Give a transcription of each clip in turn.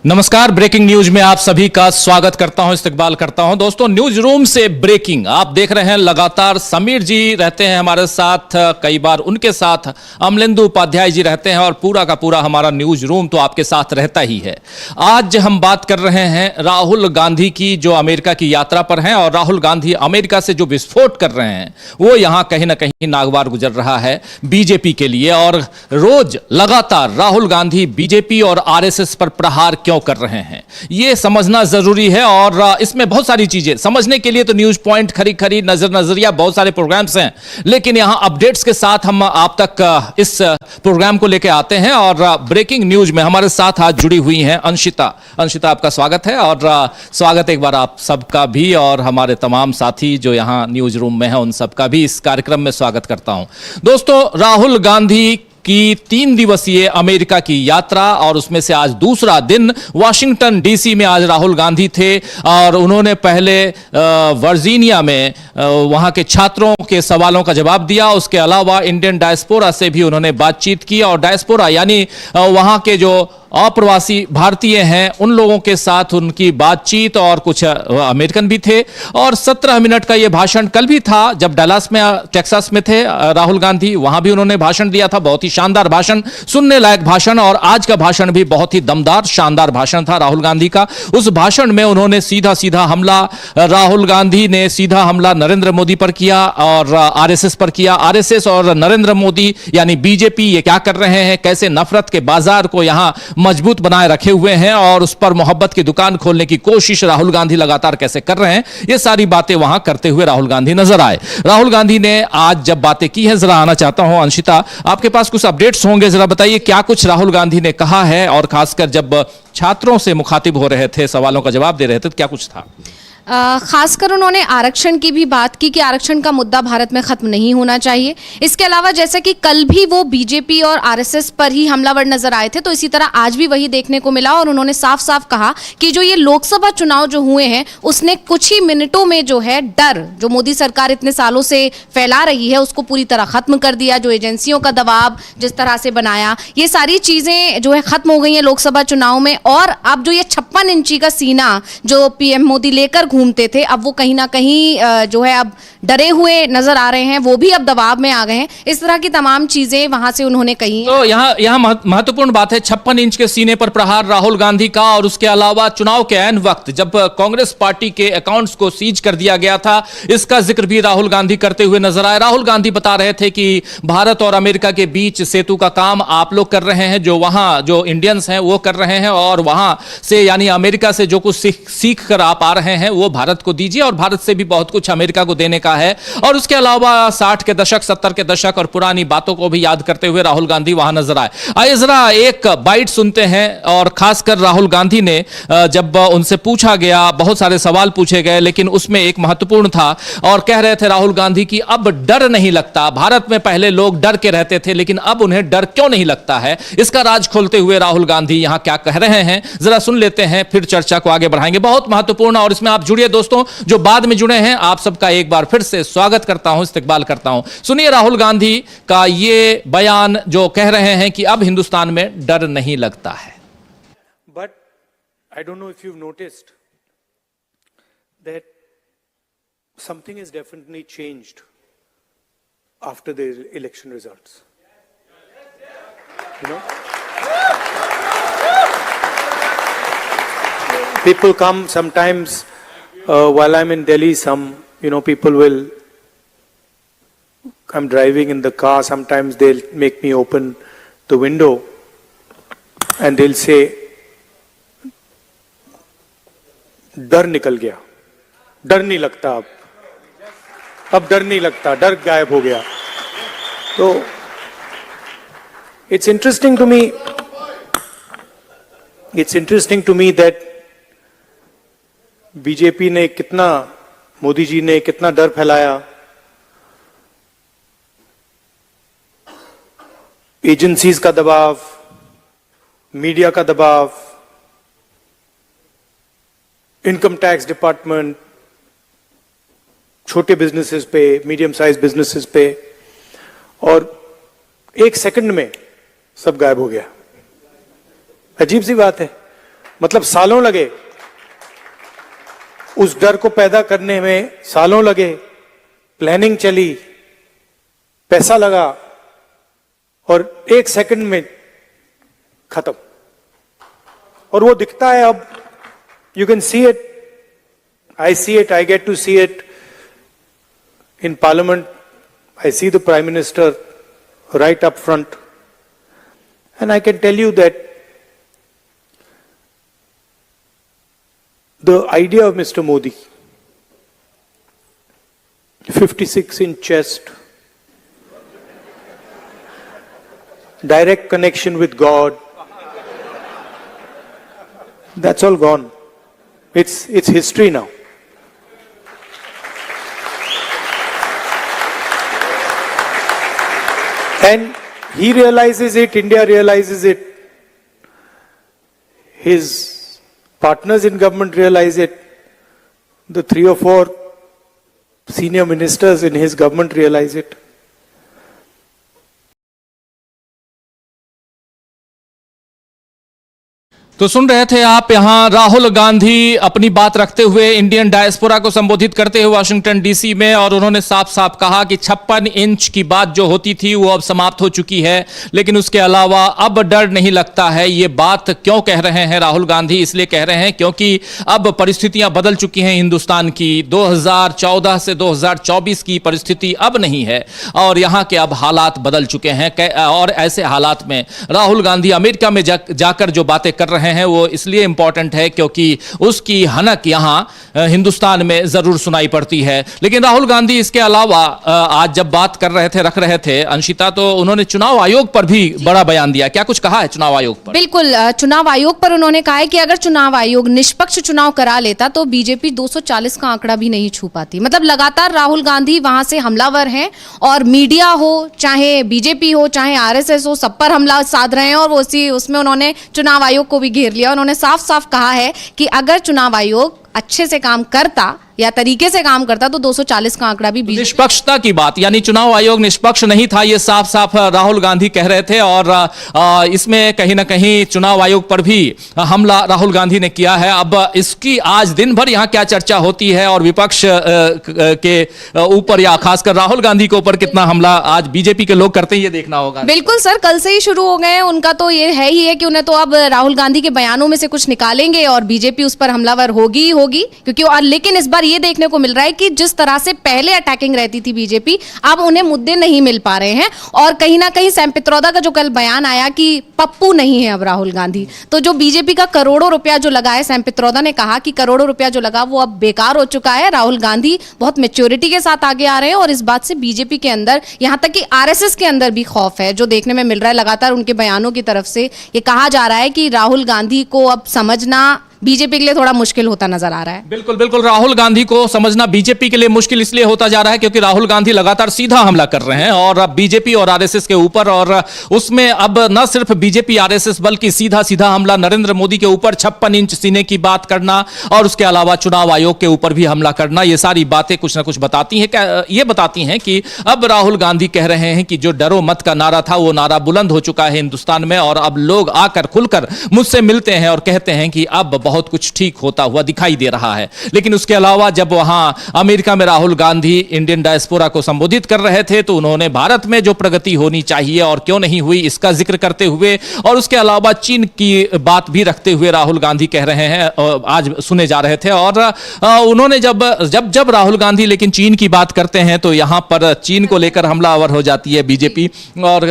नमस्कार, breaking news में आप सभी का स्वागत करता हूं, इस्तकबाल करता हूं। दोस्तों, न्यूज रूम से ब्रेकिंग आप देख रहे हैं लगातार। समीर जी रहते हैं हमारे साथ, कई बार उनके साथ अमलेंदु उपाध्याय जी रहते हैं और पूरा का पूरा हमारा न्यूज रूम तो आपके साथ रहता ही है। आज हम बात कर रहे हैं राहुल गांधी की, जो अमेरिका की यात्रा पर हैं, और राहुल गांधी अमेरिका से जो विस्फोट कर रहे हैं वो यहां कहीं ना कहीं नागवार गुजर रहा है बीजेपी के लिए। और रोज लगातार राहुल गांधी बीजेपी और आरएसएस पर प्रहार क्यों कर रहे हैं, यह समझना जरूरी है। और इसमें बहुत सारी चीजें समझने के लिए तो न्यूज पॉइंट, खरी खरी, नजर नजरिया, बहुत सारे प्रोग्राम्स हैं, लेकिन यहां अपडेट्स के साथ हम आप तक इस प्रोग्राम को लेकर आते हैं। और ब्रेकिंग न्यूज में हमारे साथ आज जुड़ी हुई हैं अंशिता। अंशिता, आपका स्वागत है। और स्वागत एक बार आप सबका भी, और हमारे तमाम साथी जो यहां न्यूज रूम में हैं उन सबका भी इस कार्यक्रम में स्वागत करता हूं। दोस्तों, राहुल गांधी की 3 दिवसीय अमेरिका की यात्रा, और उसमें से आज दूसरा दिन वाशिंगटन डीसी में आज राहुल गांधी थे। और उन्होंने पहले वर्जीनिया में वहां के छात्रों के सवालों का जवाब दिया। उसके अलावा इंडियन डायस्पोरा से भी उन्होंने बातचीत की, और डायस्पोरा यानी वहां के जो अप्रवासी भारतीय हैं उन लोगों के साथ उनकी बातचीत, और कुछ अमेरिकन भी थे। और 17 मिनट का यह भाषण कल भी था जब डलास में, टेक्सास में थे राहुल गांधी, वहां भी उन्होंने भाषण दिया था। बहुत ही शानदार भाषण, सुनने लायक भाषण। और आज का भाषण भी बहुत ही दमदार, शानदार भाषण था राहुल गांधी का। उस भाषण में उन्होंने सीधा सीधा हमला, राहुल गांधी ने सीधा हमला नरेंद्र मोदी पर किया और आरएसएस पर किया। आरएसएस और नरेंद्र मोदी यानी बीजेपी ये क्या कर रहे हैं, कैसे नफरत के बाजार को यहां मजबूत बनाए रखे हुए हैं और उस पर मोहब्बत की दुकान खोलने की कोशिश राहुल गांधी लगातार कैसे कर रहे हैं, ये सारी बातें वहां करते हुए राहुल गांधी नजर आए। राहुल गांधी ने आज जब बातें की हैं, जरा आना चाहता हूं अंशिता, आपके पास कुछ अपडेट्स होंगे, जरा बताइए क्या कुछ राहुल गांधी ने कहा है, और खासकर जब छात्रों से मुखातिब हो रहे थे, सवालों का जवाब दे रहे थे, तो क्या कुछ था? खासकर उन्होंने आरक्षण की भी बात की कि आरक्षण का मुद्दा भारत में खत्म नहीं होना चाहिए। इसके अलावा जैसे कि कल भी वो बीजेपी और आरएसएस पर ही हमलावर नजर आए थे, तो इसी तरह आज भी वही देखने को मिला। और उन्होंने साफ साफ कहा कि जो ये लोकसभा चुनाव जो हुए हैं उसने कुछ ही मिनटों में जो है डर, जो मोदी सरकार इतने सालों से फैला रही है, उसको पूरी तरह खत्म कर दिया। जो एजेंसियों का दबाव जिस तरह से बनाया, ये सारी चीजें जो है खत्म हो गई हैं लोकसभा चुनाव में। और अब जो ये 56 इंची का सीना जो पीएम मोदी लेकर घूमते थे, अब वो कहीं ना कहीं जो है अब डरे हुए नजर आ रहे हैं, वो भी अब दबाव में आ गए हैं। इस तरह की तमाम चीजें वहां से उन्होंने कही। तो यहाँ महत्वपूर्ण बात है 56 इंच के सीने पर प्रहार राहुल गांधी का। और उसके अलावा चुनाव के ऐन वक्त जब कांग्रेस पार्टी के अकाउंट्स को सीज कर दिया गया था, इसका जिक्र भी राहुल गांधी करते हुए नजर आए। राहुल गांधी बता रहे थे कि भारत और अमेरिका के बीच सेतु का काम आप लोग कर रहे हैं, जो वहां जो इंडियंस हैं वो कर रहे हैं, और वहां से यानी अमेरिका से जो कुछ सीख कर आप आ रहे हैं वो भारत को दीजिए, और भारत से भी बहुत कुछ अमेरिका को देने का है। और उसके अलावा 60 के दशक, 70 के दशक और पुरानी बातों को भी याद करते हुए राहुल गांधी वहां नजर आए। आइए जरा एक बाइट सुनते हैं। और खासकर राहुल गांधी ने जब उनसे पूछा गया, बहुत सारे सवाल पूछे गए, लेकिन उसमें एक महत्वपूर्ण था, और कह रहे थे राहुल गांधी कि अब डर नहीं लगता। भारत में पहले लोग डर के रहते थे, लेकिन अब उन्हें डर क्यों नहीं लगता है, इसका राज खोलते हुए राहुल गांधी यहां क्या कह रहे हैं, जरा सुन लेते हैं, फिर चर्चा को आगे बढ़ाएंगे। बहुत महत्वपूर्ण, और इसमें आप जुड़िए दोस्तों, जो बाद में जुड़े हैं आप सबका एक बार फिर से स्वागत करता हूं, इस्तकबाल करता हूं। सुनिए राहुल गांधी का ये बयान, जो कह रहे हैं कि अब हिंदुस्तान में डर नहीं लगता है। But I don't know if you noticed that something is definitely changed after the election results, you know. People come sometimes while I'm in Delhi, some, you know, people will, I'm driving in the car, sometimes they'll make me open the window and they'll say, डर निकल गया, डर नहीं लगता अब डर नहीं लगता, डर गायब हो गया। तो it's interesting to me that BJP ने कितना, मोदी जी ने कितना डर फैलाया, एजेंसीज का दबाव, मीडिया का दबाव, इनकम टैक्स डिपार्टमेंट, छोटे बिजनेसेस पे, मीडियम साइज बिजनेसेस पे, और एक सेकंड में सब गायब हो गया। अजीब सी बात है। मतलब सालों लगे, उस डर को पैदा करने में सालों लगे, प्लानिंग चली, पैसा लगा और 1 सेकंड में खत्म। और वो दिखता है अब, you can see it, I see it, I get to see it in parliament, I see the prime minister right up front, and I can tell you that the idea of Mr. Modi, 56-inch chest, direct connection with God, that's all gone. It's history now. And he realizes it, India realizes it, his partners in government realize it, the 3 or 4 senior ministers in his government realize it. तो सुन रहे थे आप यहां राहुल गांधी अपनी बात रखते हुए Indian diaspora को संबोधित करते हुए वाशिंगटन डीसी में, और उन्होंने साफ साफ कहा कि 56 इंच की बात जो होती थी वो अब समाप्त हो चुकी है, लेकिन उसके अलावा अब डर नहीं लगता है। ये बात क्यों कह रहे हैं राहुल गांधी? इसलिए कह रहे हैं क्योंकि अब परिस्थितियां बदल चुकी हैं हिंदुस्तान की। 2014 से 2024 की परिस्थिति अब नहीं है और यहां के अब हालात बदल चुके हैं। और ऐसे हालात में राहुल गांधी अमेरिका में जाकर जो बातें कर रहे हैं वो इसलिए इंपॉर्टेंट है क्योंकि उसकी हनक यहां हिंदुस्तान में जरूर सुनाई पड़ती है। लेकिन राहुल गांधी इसके अलावा आज जब बात कर रहे थे, रख रहे थे अंशिता, तो उन्होंने चुनाव आयोग पर भी बड़ा बयान दिया। क्या कुछ कहा है चुनाव आयोग पर? बिल्कुल, चुनाव आयोग पर उन्होंने कहा है कि अगर चुनाव आयोग निष्पक्ष चुनाव करा लेता तो बीजेपी 240 का आंकड़ा भी नहीं छू पाती। मतलब लगातार राहुल गांधी वहां से हमलावर हैं और मीडिया हो, चाहे बीजेपी हो, चाहे आरएसएस हो, सब पर हमला साध रहे हैं। और वो उसमें उन्होंने चुनाव आयोग को भी घेर लिया। उन्होंने साफ साफ कहा है कि अगर चुनाव आयोग अच्छे से काम करता या तरीके से काम करता तो 240 का आंकड़ा भी निष्पक्षता की बात, यानी चुनाव आयोग निष्पक्ष नहीं था, ये साफ साफ राहुल गांधी कह रहे थे। और इसमें कहीं ना कहीं चुनाव आयोग पर भी हमला राहुल गांधी ने किया है। अब इसकी आज दिन भर यहां क्या चर्चा होती है और विपक्ष के ऊपर या खासकर राहुल गांधी के ऊपर कितना हमला आज बीजेपी के लोग करते हैं, ये देखना होगा। बिल्कुल सर, कल से ही शुरू हो गए हैं। उनका तो ये है ही है कि उन्हें तो अब राहुल गांधी के बयानों में से कुछ निकालेंगे और बीजेपी उस पर हमलावर होगी क्योंकि लेकिन इस बार ये देखने को मिल रहा है कि जिस तरह से पहले अटैकिंग रहती थी बीजेपी, अब उन्हें मुद्दे नहीं मिल पा रहे हैं। और कहीं ना कहीं सैम पित्रोदा का जो कल बयान आया कि पप्पू नहीं है अब राहुल गांधी, तो जो बीजेपी का करोड़ों रुपया जो लगा है, सैम पित्रोदा ने कहा कि करोड़ों रुपया जो लगा वो अब बेकार हो चुका है। राहुल गांधी बहुत मैच्योरिटी के साथ आगे आ रहे हैं और इस बात से बीजेपी के अंदर, यहां तक कि आरएसएस के अंदर भी खौफ है, जो देखने में मिल रहा है। लगातार उनके बयानों की तरफ से ये कहा जा रहा है कि राहुल गांधी को अब समझना बीजेपी के लिए थोड़ा मुश्किल होता नजर आ रहा है। बिल्कुल बिल्कुल, राहुल गांधी को समझना बीजेपी के लिए मुश्किल इसलिए होता जा रहा है क्योंकि राहुल गांधी लगातार सीधा हमला कर रहे हैं और बीजेपी और आरएसएस के ऊपर, और उसमें अब न सिर्फ बीजेपी आरएसएस बल्कि सीधा सीधा हमला नरेंद्र मोदी के ऊपर, 56 इंच सीने की बात करना और उसके अलावा चुनाव आयोग के ऊपर भी हमला करना, ये सारी बातें कुछ ना कुछ बताती हैं। ये बताती हैं कि अब राहुल गांधी कह रहे हैं कि जो डरो मत का नारा था वो नारा बुलंद हो चुका है हिंदुस्तान में, और अब लोग आकर खुलकर मुझसे मिलते हैं और कहते हैं कि अब बहुत कुछ ठीक होता हुआ दिखाई दे रहा है। लेकिन उसके अलावा जब वहां अमेरिका में राहुल गांधी इंडियन डायस्पोरा को संबोधित कर रहे थे तो उन्होंने भारत में जो प्रगति होनी चाहिए और क्यों नहीं हुई इसका जिक्र करते हुए, और उसके अलावा चीन की बात भी रखते हुए राहुल गांधी कह रहे हैं, आज सुने जा रहे थे। और उन्होंने जब राहुल गांधी लेकिन चीन की बात करते हैं तो यहां पर चीन को लेकर हमलावर हो जाती है बीजेपी। और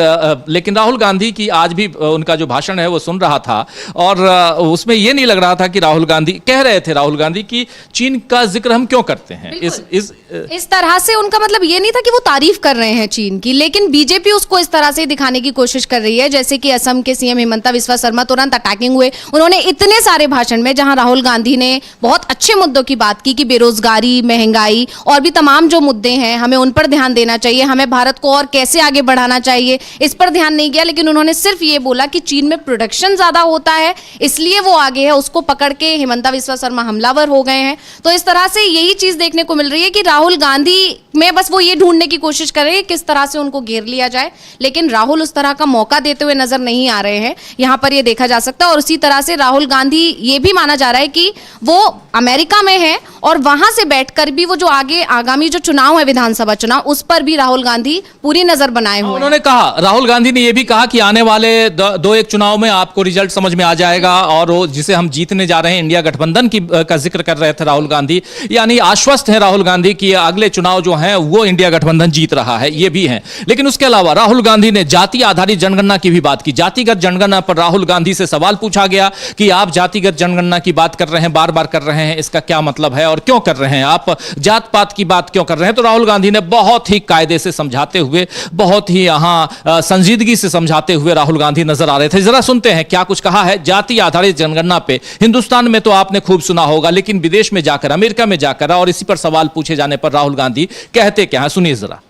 लेकिन राहुल गांधी की आज भी उनका जो भाषण है वो सुन रहा था और उसमें यह नहीं लग रहा था कि राहुल गांधी कह रहे थे, राहुल गांधी की चीन का जिक्र हम क्यों करते हैं इस तरह से। उनका मतलब ये नहीं था कि वो तारीफ कर रहे हैं चीन की, लेकिन बीजेपी उसको इस तरह से दिखाने की कोशिश कर रही है। जैसे कि असम के सीएम हिमंता बिस्वा शर्मा तुरंत अटैकिंग हुए। उन्होंने इतने सारे भाषण में, जहां राहुल गांधी ने बहुत अच्छे मुद्दों की बात की कि बेरोजगारी, महंगाई और भी तमाम जो मुद्दे हैं हमें उन पर ध्यान देना चाहिए, हमें भारत को और कैसे आगे बढ़ाना चाहिए, इस पर ध्यान नहीं किया। लेकिन उन्होंने सिर्फ ये बोला कि चीन में प्रोडक्शन ज्यादा होता है इसलिए वो आगे है, उसको पकड़ के हिमंता बिस्वा शर्मा हमलावर हो गए हैं। तो इस तरह से यही चीज देखने को मिल रही है कि राहुल गांधी में बस वो ये ढूंढने की कोशिश कर रहे हैं किस तरह से उनको घेर लिया जाए, लेकिन राहुल उस तरह का मौका देते हुए नजर नहीं आ रहे हैं, यहां पर ये देखा जा सकता है। और उसी तरह से राहुल गांधी, ये भी माना जा रहा है कि वो अमेरिका में है और वहां से बैठकर भी वो जो आगे आगामी जो चुनाव है विधानसभा चुनाव, उस पर भी राहुल गांधी पूरी नजर बनाए हुए हैं। उन्होंने कहा, राहुल गांधी ने यह भी कहा कि आने वाले दो एक चुनाव में आपको रिजल्ट समझ में आ जाएगा, और वो जिसे हम जीतने जा रहे हैं इंडिया गठबंधन की का जिक्र कर रहे थे राहुल गांधी, यानी आश्वस्त है राहुल गांधी कि अगले चुनाव जो है वो इंडिया गठबंधन जीत रहा है, ये भी है। लेकिन उसके अलावा राहुल गांधी ने जाति आधारित जनगणना की भी बात की। जातिगत जनगणना पर राहुल गांधी से सवाल पूछा गया कि आप जातिगत जनगणना की बात कर रहे हैं, बार बार कर रहे हैं, इसका क्या मतलब है और क्यों कर रहे हैं, आप जात पात की बात क्यों कर रहे हैं। तो राहुल गांधी ने बहुत ही कायदे से समझाते हुए, बहुत ही यहां संजीदगी से समझाते हुए राहुल गांधी नजर आ रहे थे। जरा सुनते हैं क्या कुछ कहा है जाति आधारित जनगणना पे। हिंदुस्तान में तो आपने खूब सुना होगा, लेकिन विदेश में जाकर, अमेरिका में जाकर और इसी पर सवाल पूछे जाने पर राहुल गांधी कहते क्या है, सुनिए जरा।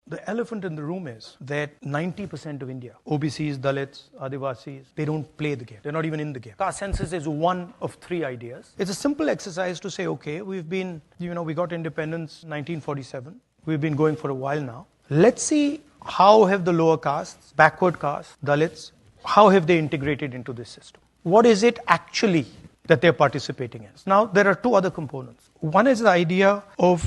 The elephant in the room is that 90% of India, OBCs, Dalits, Adivasis, they don't play the game. They're not even in the game. Caste census is one of three ideas. It's a simple exercise to say, okay, we've been, we got independence 1947. We've been going for a while now. Let's see how have the lower castes, backward castes, Dalits, how have they integrated into this system? What is it actually that they're participating in? Now, there are two other components. One is the idea of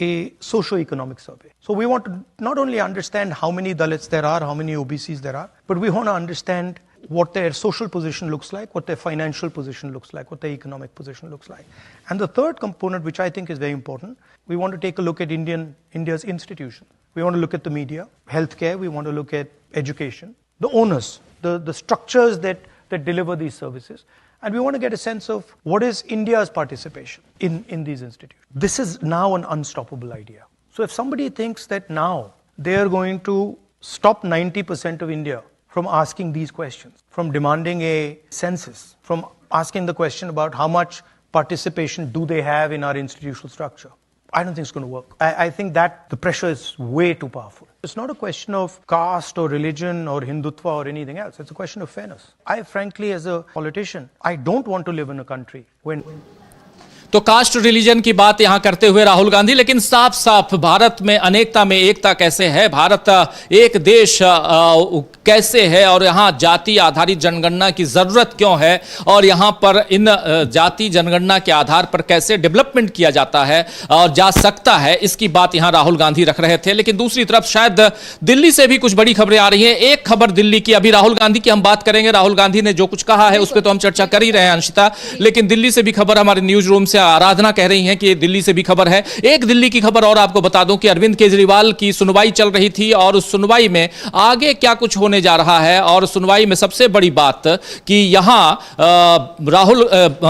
a socio-economic survey. So we want to not only understand how many Dalits there are, how many OBCs there are, but we want to understand what their social position looks like, what their financial position looks like, what their economic position looks like. And the third component, which I think is very important, we want to take a look at India's institutions. We want to look at the media, healthcare, we want to look at education, the owners, the structures that deliver these services. And we want to get a sense of what is India's participation in these institutions. This is now an unstoppable idea. So if somebody thinks that now they are going to stop 90% of India from asking these questions, from demanding a census, from asking the question about how much participation do they have in our institutional structure, I don't think it's going to work. I think that the pressure is way too powerful. It's not a question of caste or religion or Hindutva or anything else. It's a question of fairness. I frankly, as a politician, I don't want to live in a country when... तो caste religion की बात यहां करते हुए राहुल गांधी, लेकिन साफ साफ भारत में अनेकता में एकता कैसे है, भारत एक देश कैसे है, और यहां जाति आधारित जनगणना की जरूरत क्यों है, और यहां पर इन जाति जनगणना के आधार पर कैसे डेवलपमेंट किया जाता है और जा सकता है, इसकी बात यहां राहुल गांधी रख रहे थे। लेकिन दूसरी तरफ शायद दिल्ली से भी कुछ बड़ी खबरें आ रही हैं। एक खबर दिल्ली की, अभी राहुल गांधी की हम बात करेंगे, राहुल गांधी ने जो कुछ कहा है उस पर तो हम चर्चा कर ही रहे हैं अंशिता, लेकिन दिल्ली से भी खबर, हमारे न्यूज रूम से आराधना कह रही हैं कि दिल्ली से भी खबर है। एक दिल्ली की खबर और आपको बता दूं कि अरविंद केजरीवाल की सुनवाई चल रही थी, और उस सुनवाई में आगे क्या कुछ होने जा रहा है, और सुनवाई में सबसे बड़ी बात कि यहां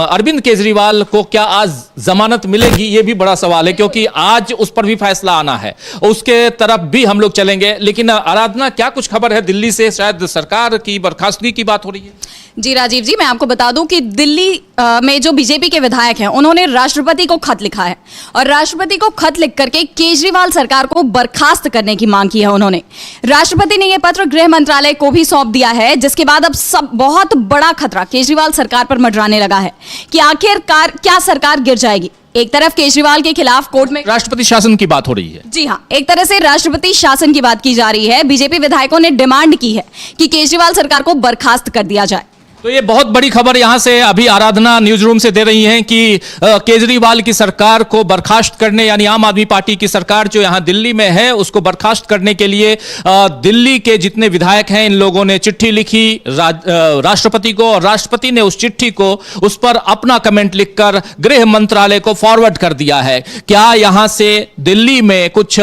अरविंद केजरीवाल को क्या आज जमानत मिलेगी, यह भी बड़ा सवाल है, क्योंकि आज उस पर भी फैसला आना है, उसके तरफ भी हम लोग चलेंगे। लेकिन आराधना, क्या कुछ खबर है दिल्ली से? शायद सरकार की बर्खास्तगी की बात हो रही है। जी राजीव जी, मैं आपको बता दूं कि दिल्ली में जो बीजेपी के विधायक हैं, उन्होंने राष्ट्रपति को खत लिखा है, और राष्ट्रपति को खत लिख करके केजरीवाल सरकार को बर्खास्त करने की मांग की है उन्होंने। राष्ट्रपति ने यह पत्र गृह मंत्रालय को भी सौंप दिया है, जिसके बाद अब सब बहुत बड़ा खतरा केजरीवाल सरकार पर मंडराने लगा है कि आखिरकार क्या सरकार गिर जाएगी। एक तरफ केजरीवाल के खिलाफ कोर्ट में राष्ट्रपति शासन की बात हो रही है। जी हाँ, एक तरह से राष्ट्रपति शासन की बात की जा रही है। बीजेपी विधायकों ने डिमांड की है कि केजरीवाल सरकार को बर्खास्त कर दिया जाए। तो ये बहुत बड़ी खबर यहां से अभी आराधना न्यूज रूम से दे रही हैं कि केजरीवाल की सरकार को बर्खास्त करने, यानी आम आदमी पार्टी की सरकार जो यहां दिल्ली में है, उसको बर्खास्त करने के लिए दिल्ली के जितने विधायक हैं, इन लोगों ने चिट्ठी लिखी राष्ट्रपति को, और राष्ट्रपति ने उस चिट्ठी को, उस पर अपना कमेंट लिखकर गृह मंत्रालय को फॉरवर्ड कर दिया है। क्या यहां से दिल्ली में कुछ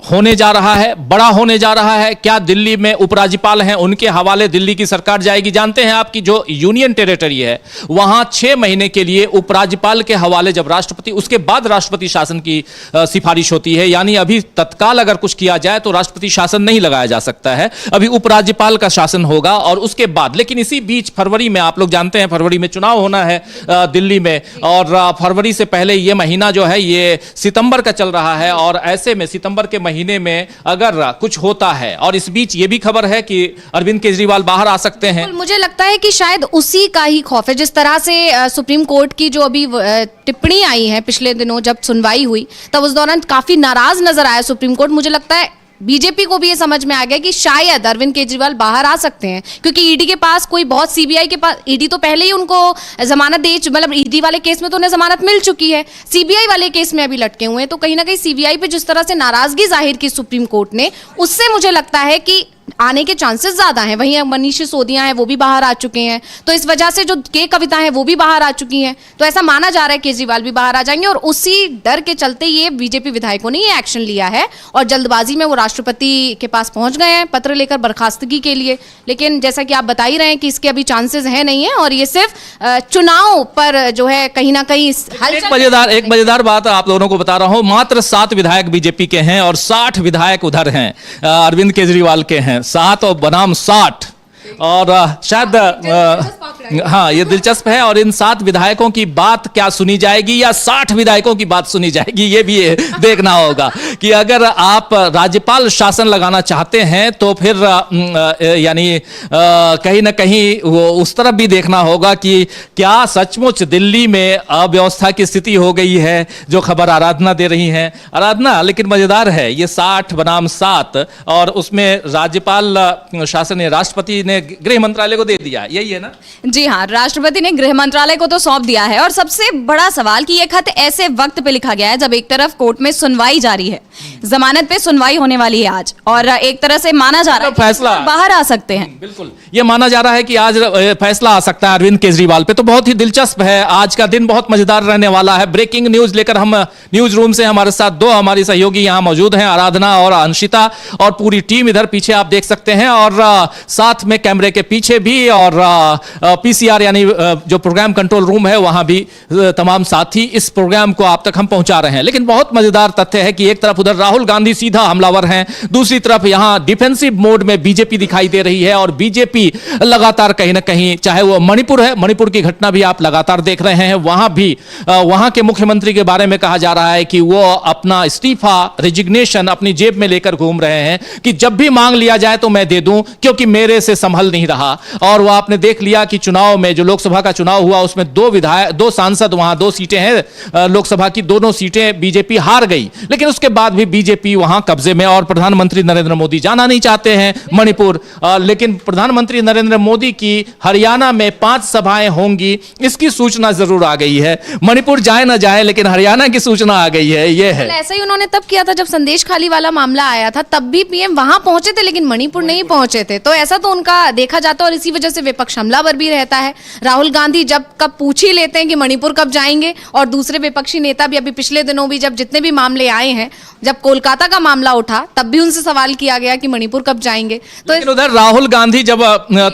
होने जा रहा है, बड़ा होने जा रहा है? क्या दिल्ली में उपराज्यपाल हैं, उनके हवाले दिल्ली की सरकार जाएगी? जानते हैं आपकी जो यूनियन टेरिटरी है, वहां 6 महीने के लिए उपराज्यपाल के हवाले जब राष्ट्रपति, उसके बाद राष्ट्रपति शासन की सिफारिश होती है, यानी अभी तत्काल अगर कुछ किया जाए तो राष्ट्रपति शासन नहीं लगाया जा सकता है, अभी उपराज्यपाल का शासन होगा, और उसके बाद। लेकिन इसी बीच फरवरी में, आप लोग जानते हैं फरवरी में चुनाव होना है दिल्ली में, और फरवरी से पहले यह महीना जो है ये सितंबर का चल रहा है, और ऐसे में सितंबर के महीने में अगर कुछ होता है, और इस बीच ये भी खबर है कि अरविंद केजरीवाल बाहर आ सकते हैं। मुझे लगता है कि शायद उसी का ही खौफ है। जिस तरह से सुप्रीम कोर्ट की जो अभी टिप्पणी आई है पिछले दिनों जब सुनवाई हुई, तब उस दौरान काफी नाराज नजर आया सुप्रीम कोर्ट। मुझे लगता है बीजेपी को भी ये समझ में आ गया कि शायद अरविंद केजरीवाल बाहर आ सकते हैं, क्योंकि ईडी के पास कोई बहुत, सीबीआई के पास, ईडी तो पहले ही उनको जमानत दे, मतलब ईडी वाले केस में तो उन्हें जमानत मिल चुकी है, सीबीआई वाले केस में अभी लटके हुए हैं। तो कहीं ना कहीं सीबीआई पे जिस तरह से नाराजगी जाहिर की सुप्रीम कोर्ट ने, उससे मुझे लगता है कि आने के चांसेस ज्यादा हैं। वहीं मनीष सिसोदिया हैं, वो भी बाहर आ चुके हैं, तो इस वजह से जो के कविता हैं वो भी बाहर आ चुकी हैं। तो ऐसा माना जा रहा है केजरीवाल भी बाहर आ जाएंगे, और उसी डर के चलते ये बीजेपी विधायकों ने ये एक्शन लिया है, और जल्दबाजी में वो राष्ट्रपति के पास पहुंच गए हैं पत्र लेकर बर्खास्तगी के लिए। लेकिन जैसा कि आप बता ही रहे हैं कि इसके अभी चांसेस है नहीं है, और ये सिर्फ चुनाव पर जो है कहीं ना कहीं एक मजेदार बात आप दोनों को बता रहा हूं, मात्र 7 विधायक बीजेपी के हैं और 60 विधायक उधर हैं अरविंद केजरीवाल के हैं, 7 और बनाम 60। और शायद हाँ, ये दिलचस्प है। और इन 7 विधायकों की बात क्या सुनी जाएगी या 60 विधायकों की बात सुनी जाएगी, ये भी देखना होगा कि अगर आप राज्यपाल शासन लगाना चाहते हैं तो फिर यानी कहीं ना कहीं वो उस तरफ भी देखना होगा कि क्या सचमुच दिल्ली में अव्यवस्था की स्थिति हो गई है, जो खबर आराधना दे रही है। आराधना, लेकिन मजेदार है ये 60 बनाम 7, और उसमें राज्यपाल शासन राष्ट्रपति ने गृह मंत्रालय को दे दिया, यही है ना? जी हाँ, राष्ट्रपति ने गृह मंत्रालय को तो सौंप दिया है। और सबसे बड़ा सवाल कि यह खत ऐसे वक्त पे लिखा गया है जब एक तरफ कोर्ट में सुनवाई जारी है, जमानत पे सुनवाई होने वाली है आज, और एक तरह से माना जा रहा है फैसला बाहर आ सकते हैं। बिल्कुल, ये माना जा रहा है कि आज फैसला आ सकता है अरविंद केजरीवाल पे। तो बहुत ही दिलचस्प है, आज का दिन बहुत मजेदार रहने वाला है। ब्रेकिंग न्यूज लेकर हम न्यूज रूम से हमारे साथ 2 हमारी सहयोगी यहाँ मौजूद हैं, आराधना और अंशिता, और पूरी टीम इधर पीछे आप देख सकते हैं, और साथ में कैमरे के पीछे भी, और पीसीआर यानी जो प्रोग्राम कंट्रोल रूम है वहां भी तमाम साथी इस प्रोग्राम को आप तक हम पहुंचा रहे हैं। लेकिन बहुत मजेदार तथ्य है कि एक तरफ उधर राहुल गांधी सीधा हमलावर हैं, दूसरी तरफ यहां डिफेंसिव मोड में बीजेपी दिखाई दे रही है, और बीजेपी लगातार कहीं ना कहीं, चाहे वो मणिपुर है, मणिपुर की घटना भी आप लगातार देख रहे हैं, वहां भी वहां के मुख्यमंत्री के बारे में कहा जा रहा है कि वो अपना इस्तीफा, रेजिग्नेशन अपनी जेब में लेकर घूम रहे हैं कि जब भी मांग लिया जाए तो मैं दे दूं, क्योंकि मेरे से संभल नहीं रहा। और वो आपने देख लिया कि चुनाव में, जो लोकसभा का चुनाव हुआ, उसमें 2 सांसद, वहां 2 सीटें हैं लोकसभा की, दोनों सीटें बीजेपी हार गई, लेकिन उसके बाद भी बीजेपी वहां कब्जे में। और प्रधानमंत्री नरेंद्र मोदी जाना नहीं चाहते हैं मणिपुर, लेकिन प्रधानमंत्री नरेंद्र मोदी की हरियाणा में 5 सभाएं होंगी, इसकी सूचना जरूर आ गई है। मणिपुर जाए ना जाए, लेकिन हरियाणा की सूचना आ गई है, ये है। ऐसा ही उन्होंने तब किया था जब संदेश खाली वाला मामला आया था, तब भी पीएम वहां पहुंचे थे लेकिन मणिपुर नहीं पहुंचे थे। तो ऐसा तो उनका देखा जाता है, और इसी वजह से विपक्ष हमलावर भी रहता है। राहुल गांधी जब कब पूछ ही लेते हैं कि मणिपुर कब जाएंगे, और दूसरे विपक्षी नेता भी अभी पिछले दिनों भी जब जितने भी मामले आए हैं, जब कोलकाता का मामला उठा तब भी उनसे सवाल किया गया कि मणिपुर कब जाएंगे। तो लेकिन उधर राहुल गांधी जब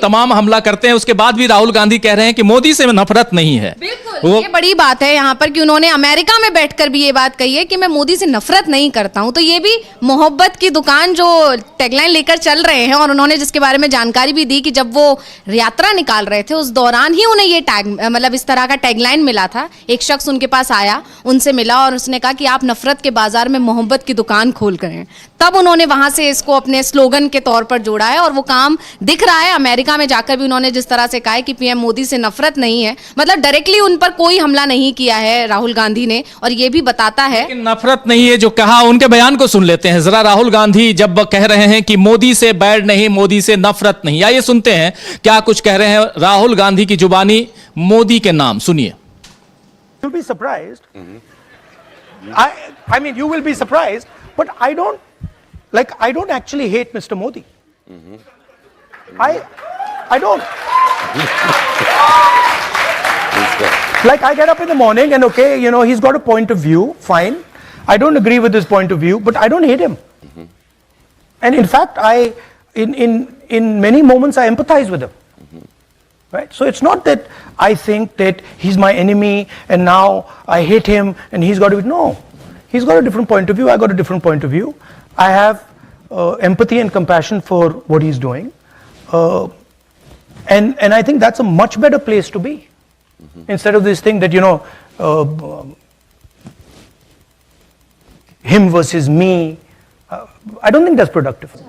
तमाम हमला करते हैं, उसके बाद भी राहुल गांधी कह रहे हैं कि मोदी से नफरत नहीं है। बिल्कुल, ये बड़ी बात है यहाँ पर कि उन्होंने अमेरिका में बैठकर भी ये बात कही है कि मैं मोदी से नफरत नहीं करता हूँ। तो ये भी मोहब्बत की दुकान जो टैगलाइन लेकर चल रहे हैं, और उन्होंने जिसके बारे में जानकारी भी दी कि जब वो यात्रा निकाल रहे थे उस दौरान ही उन्हें ये टैग, मतलब इस तरह का टैगलाइन मिला था। एक शख्स उनके पास आया, उनसे मिला, और उसने कहा कि आप नफरत के बाजार में मोहब्बत की दुकान खोल कर हैं। तब उन्होंने वहां से इसको अपने स्लोगन के तौर पर जोड़ा है, और वो काम दिख रहा है। अमेरिका में जाकर भी उन्होंने जिस तरह से कहा है कि पीएम मोदी से नफरत नहीं है, मतलब डायरेक्टली उन पर कोई हमला नहीं किया है राहुल गांधी ने, और ये भी बताता है कि नफरत नहीं है जो कहा। उनके बयान को सुन लेते हैं जरा। राहुल गांधी जब कह रहे हैं कि मोदी से बैर नहीं, मोदी से नफरत नहीं, आइए सुनते हैं क्या कुछ कह रहे हैं राहुल गांधी की जुबानी मोदी के नाम। सुनिए। You'll be surprised. I mean, you will be surprised, but I don't actually hate Mr. Modi. I don't. Like, I get up in the morning and okay, you know, he's got a point of view, fine. I don't agree with his point of view, but I don't hate him. And in fact, in many moments, I empathize with him. Right? So it's not that I think that he's my enemy and now I hate him and he's got to be, no. He's got a different point of view, I got a different point of view. I have empathy and compassion for what he's doing. And I think that's a much better place to be. Instead of this thing that, you know, him versus me. I don't think that's productive.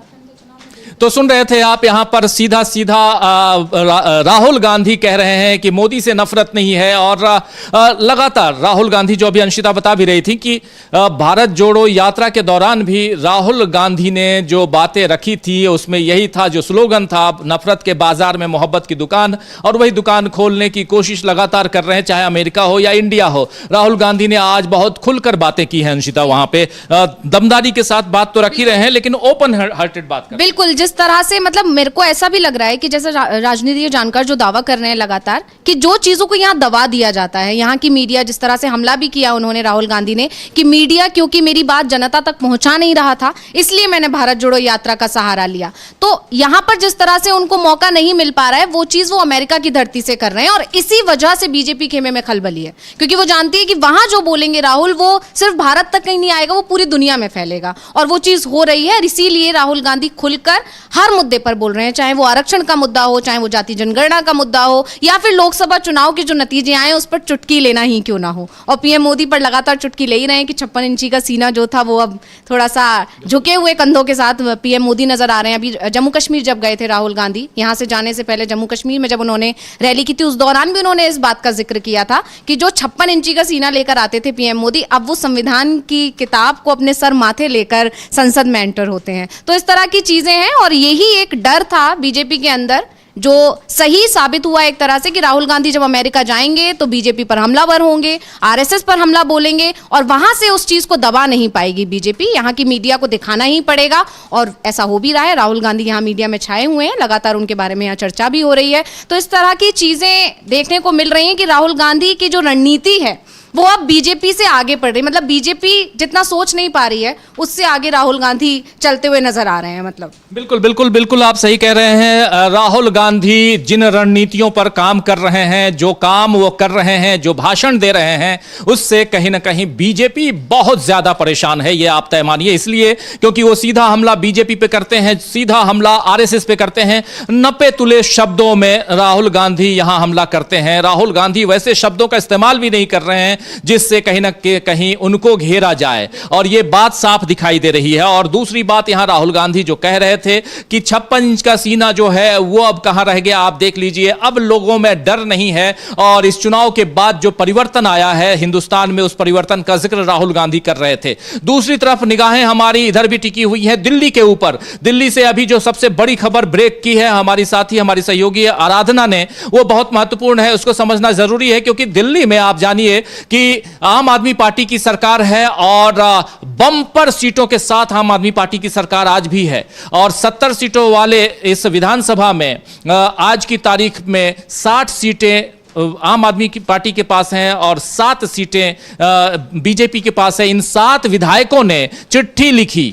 तो सुन रहे थे आप, यहां पर सीधा सीधा राहुल गांधी कह रहे हैं कि मोदी से नफरत नहीं है। और लगातार राहुल गांधी, जो अभी अंशिता बता भी रही थी कि भारत जोड़ो यात्रा के दौरान भी राहुल गांधी ने जो बातें रखी थी उसमें यही था, जो स्लोगन था, नफरत के बाजार में मोहब्बत की दुकान, और वही दुकान खोलने की कोशिश लगातार कर रहे हैं, चाहे अमेरिका हो या इंडिया हो। राहुल गांधी ने आज बहुत खुलकर बातें की हैं अंशिता, वहां पे दमदारी के साथ बात तो रख ही रहे हैं लेकिन ओपन हार्टेड बात कर। बिल्कुल, जिस तरह से मतलब मेरे को ऐसा भी लग रहा है कि जैसे राजनीति जानकार जो दावा कर रहे हैं लगातार कि जो चीजों को यहाँ दबा दिया जाता है, यहाँ की मीडिया जिस तरह से हमला भी किया उन्होंने, राहुल गांधी ने, कि मीडिया क्योंकि मेरी बात जनता तक पहुंचा नहीं रहा था इसलिए मैंने भारत जोड़ो यात्रा का सहारा लिया। तो यहाँ पर जिस तरह से उनको मौका नहीं मिल पा रहा है वो चीज वो अमेरिका की धरती से कर रहे हैं, और इसी वजह से बीजेपी खेमे में खलबली है, क्योंकि वो जानती है कि वहां जो बोलेंगे राहुल वो सिर्फ भारत तक कहीं नहीं आएगा, वो पूरी दुनिया में फैलेगा, और वो चीज हो रही है। इसीलिए राहुल गांधी खुलकर हर मुद्दे पर बोल रहे हैं, चाहे वो आरक्षण का मुद्दा हो, चाहे वो जाति जनगणना का मुद्दा हो, या फिर लोकसभा चुनाव के जो नतीजे आए उस पर चुटकी लेना ही क्यों ना हो। और पीएम मोदी पर लगातार चुटकी ले ही रहे हैं कि 56 इंची का सीना जो था वो अब थोड़ा सा झुके हुए कंधों के साथ पीएम मोदी नजर आ रहे हैं। अभी जम्मू कश्मीर जब गए थे राहुल गांधी, यहां से जाने से पहले जम्मू कश्मीर में जब उन्होंने रैली की थी उस दौरान भी उन्होंने इस बात का जिक्र किया था कि जो 56 इंची का सीना लेकर आते थे पीएम मोदी, अब वो संविधान की किताब को अपने सर माथे लेकर संसद में एंटर होते हैं। तो इस तरह की चीजें हैं, और यही एक डर था बीजेपी के अंदर जो सही साबित हुआ एक तरह से कि राहुल गांधी जब अमेरिका जाएंगे तो बीजेपी पर हमलावर होंगे, आरएसएस पर हमला बोलेंगे, और वहां से उस चीज को दबा नहीं पाएगी बीजेपी। यहां की मीडिया को दिखाना ही पड़ेगा, और ऐसा हो भी रहा है। राहुल गांधी यहां मीडिया में छाए हुए हैं, लगातार उनके बारे में यहां चर्चा भी हो रही है। तो इस तरह की चीजें देखने को मिल रही हैं कि राहुल गांधी की जो रणनीति है वो अब बीजेपी से आगे बढ़ रही, मतलब बीजेपी जितना सोच नहीं पा रही है उससे आगे राहुल गांधी चलते हुए नजर आ रहे हैं। मतलब बिल्कुल बिल्कुल बिल्कुल आप सही कह रहे हैं। राहुल गांधी जिन रणनीतियों पर काम कर रहे हैं, जो काम वो कर रहे हैं, जो भाषण दे रहे हैं, उससे कहीं ना कहीं बीजेपी बहुत ज्यादा परेशान है, ये आप तय मानिए। इसलिए क्योंकि वो सीधा हमला बीजेपी पे करते हैं, सीधा हमला आरएसएस पे करते हैं, नपे तुले शब्दों में राहुल गांधी यहां हमला करते हैं। राहुल गांधी वैसे शब्दों का इस्तेमाल भी नहीं कर रहे हैं जिससे कहीं ना कहीं उनको घेरा जाए, और यह बात साफ दिखाई दे रही है। और दूसरी बात, यहां राहुल गांधी जो कह रहे थे कि 56 इंच का सीना जो है वो अब कहां रह गया, आप देख लीजिए, अब लोगों में डर नहीं है। और इस चुनाव के बाद जो परिवर्तन आया है हिंदुस्तान में, उस परिवर्तन का जिक्र राहुल गांधी कर रहे थे। दूसरी तरफ निगाहें हमारी इधर भी टिकी हुई है दिल्ली के ऊपर। दिल्ली से अभी जो सबसे बड़ी खबर ब्रेक की है हमारी साथी, हमारी सहयोगी आराधना ने, वो बहुत महत्वपूर्ण है, उसको समझना जरूरी है। क्योंकि दिल्ली में आप जानिए कि आम आदमी पार्टी की सरकार है, और बम्पर सीटों के साथ आम आदमी पार्टी की सरकार आज भी है, और 70 सीटों वाले इस विधानसभा में आज की तारीख में 60 सीटें आम आदमी की पार्टी के पास हैं और 7 सीटें बीजेपी के पास है। इन 7 विधायकों ने चिट्ठी लिखी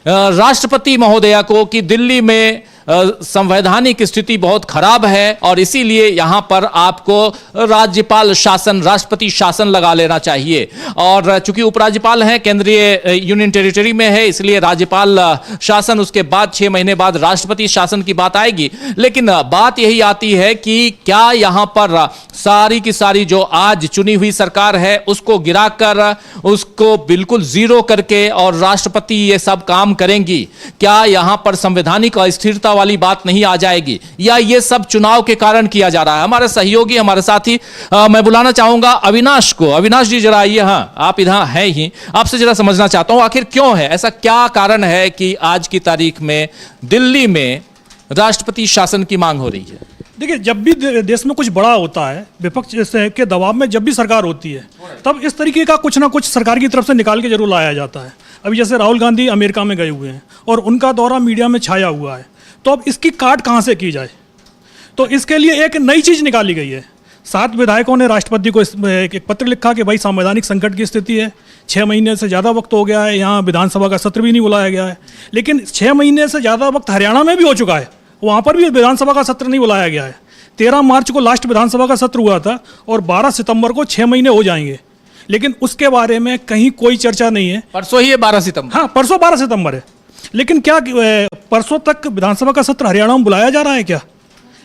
राष्ट्रपति महोदया को कि दिल्ली में संवैधानिक स्थिति बहुत खराब है, और इसीलिए यहां पर आपको राज्यपाल शासन, राष्ट्रपति शासन लगा लेना चाहिए। और चूंकि उपराज्यपाल हैं, केंद्रीय यूनियन टेरिटरी में है, इसलिए राज्यपाल शासन, उसके बाद 6 महीने बाद राष्ट्रपति शासन की बात आएगी। लेकिन बात यही आती है कि क्या यहां पर सारी की सारी जो आज चुनी हुई सरकार है उसको गिराकर, उसको बिल्कुल जीरो करके और राष्ट्रपति ये सब काम करेंगी? क्या यहां पर संवैधानिक अस्थिरता वाली बात नहीं आ जाएगी, या ये सब चुनाव के कारण किया जा रहा है? हमारे सहयोगी, हमारे साथी, मैं बुलाना चाहूंगा अविनाश को। अविनाश जी जरा आइए। हाँ, आप इधर हैं ही, आपसे जरा समझना चाहता हूं आखिर क्यों है ऐसा, क्या कारण है कि आज की तारीख में दिल्ली में राष्ट्रपति शासन की मांग हो रही है? देखिए, जब भी देश में कुछ बड़ा होता है, विपक्ष के दबाव में जब भी सरकार होती है, तब इस तरीके का कुछ ना कुछ सरकार की तरफ से निकाल के जरूर लाया जाता है। अभी जैसे राहुल गांधी अमेरिका में गए हुए हैं और उनका दौरा मीडिया में छाया हुआ है, तो अब इसकी काट कहाँ से की जाए? तो इसके लिए एक नई चीज़ निकाली गई है। 7 विधायकों ने राष्ट्रपति को एक पत्र लिखा कि भाई संवैधानिक संकट की स्थिति है, 6 महीने से ज़्यादा वक्त हो गया है, यहाँ विधानसभा का सत्र भी नहीं बुलाया गया है। लेकिन 6 महीने से ज़्यादा वक्त हरियाणा में भी हो चुका है, वहाँ पर भी विधानसभा का सत्र नहीं बुलाया गया है। 13 मार्च को लास्ट विधानसभा का सत्र हुआ था और 12 सितंबर को 6 महीने हो जाएंगे, लेकिन उसके बारे में कहीं कोई चर्चा नहीं है। परसों ही है 12 सितंबर। हाँ, परसों 12 सितंबर है, लेकिन क्या परसों तक विधानसभा का सत्र हरियाणा में बुलाया जा रहा है क्या?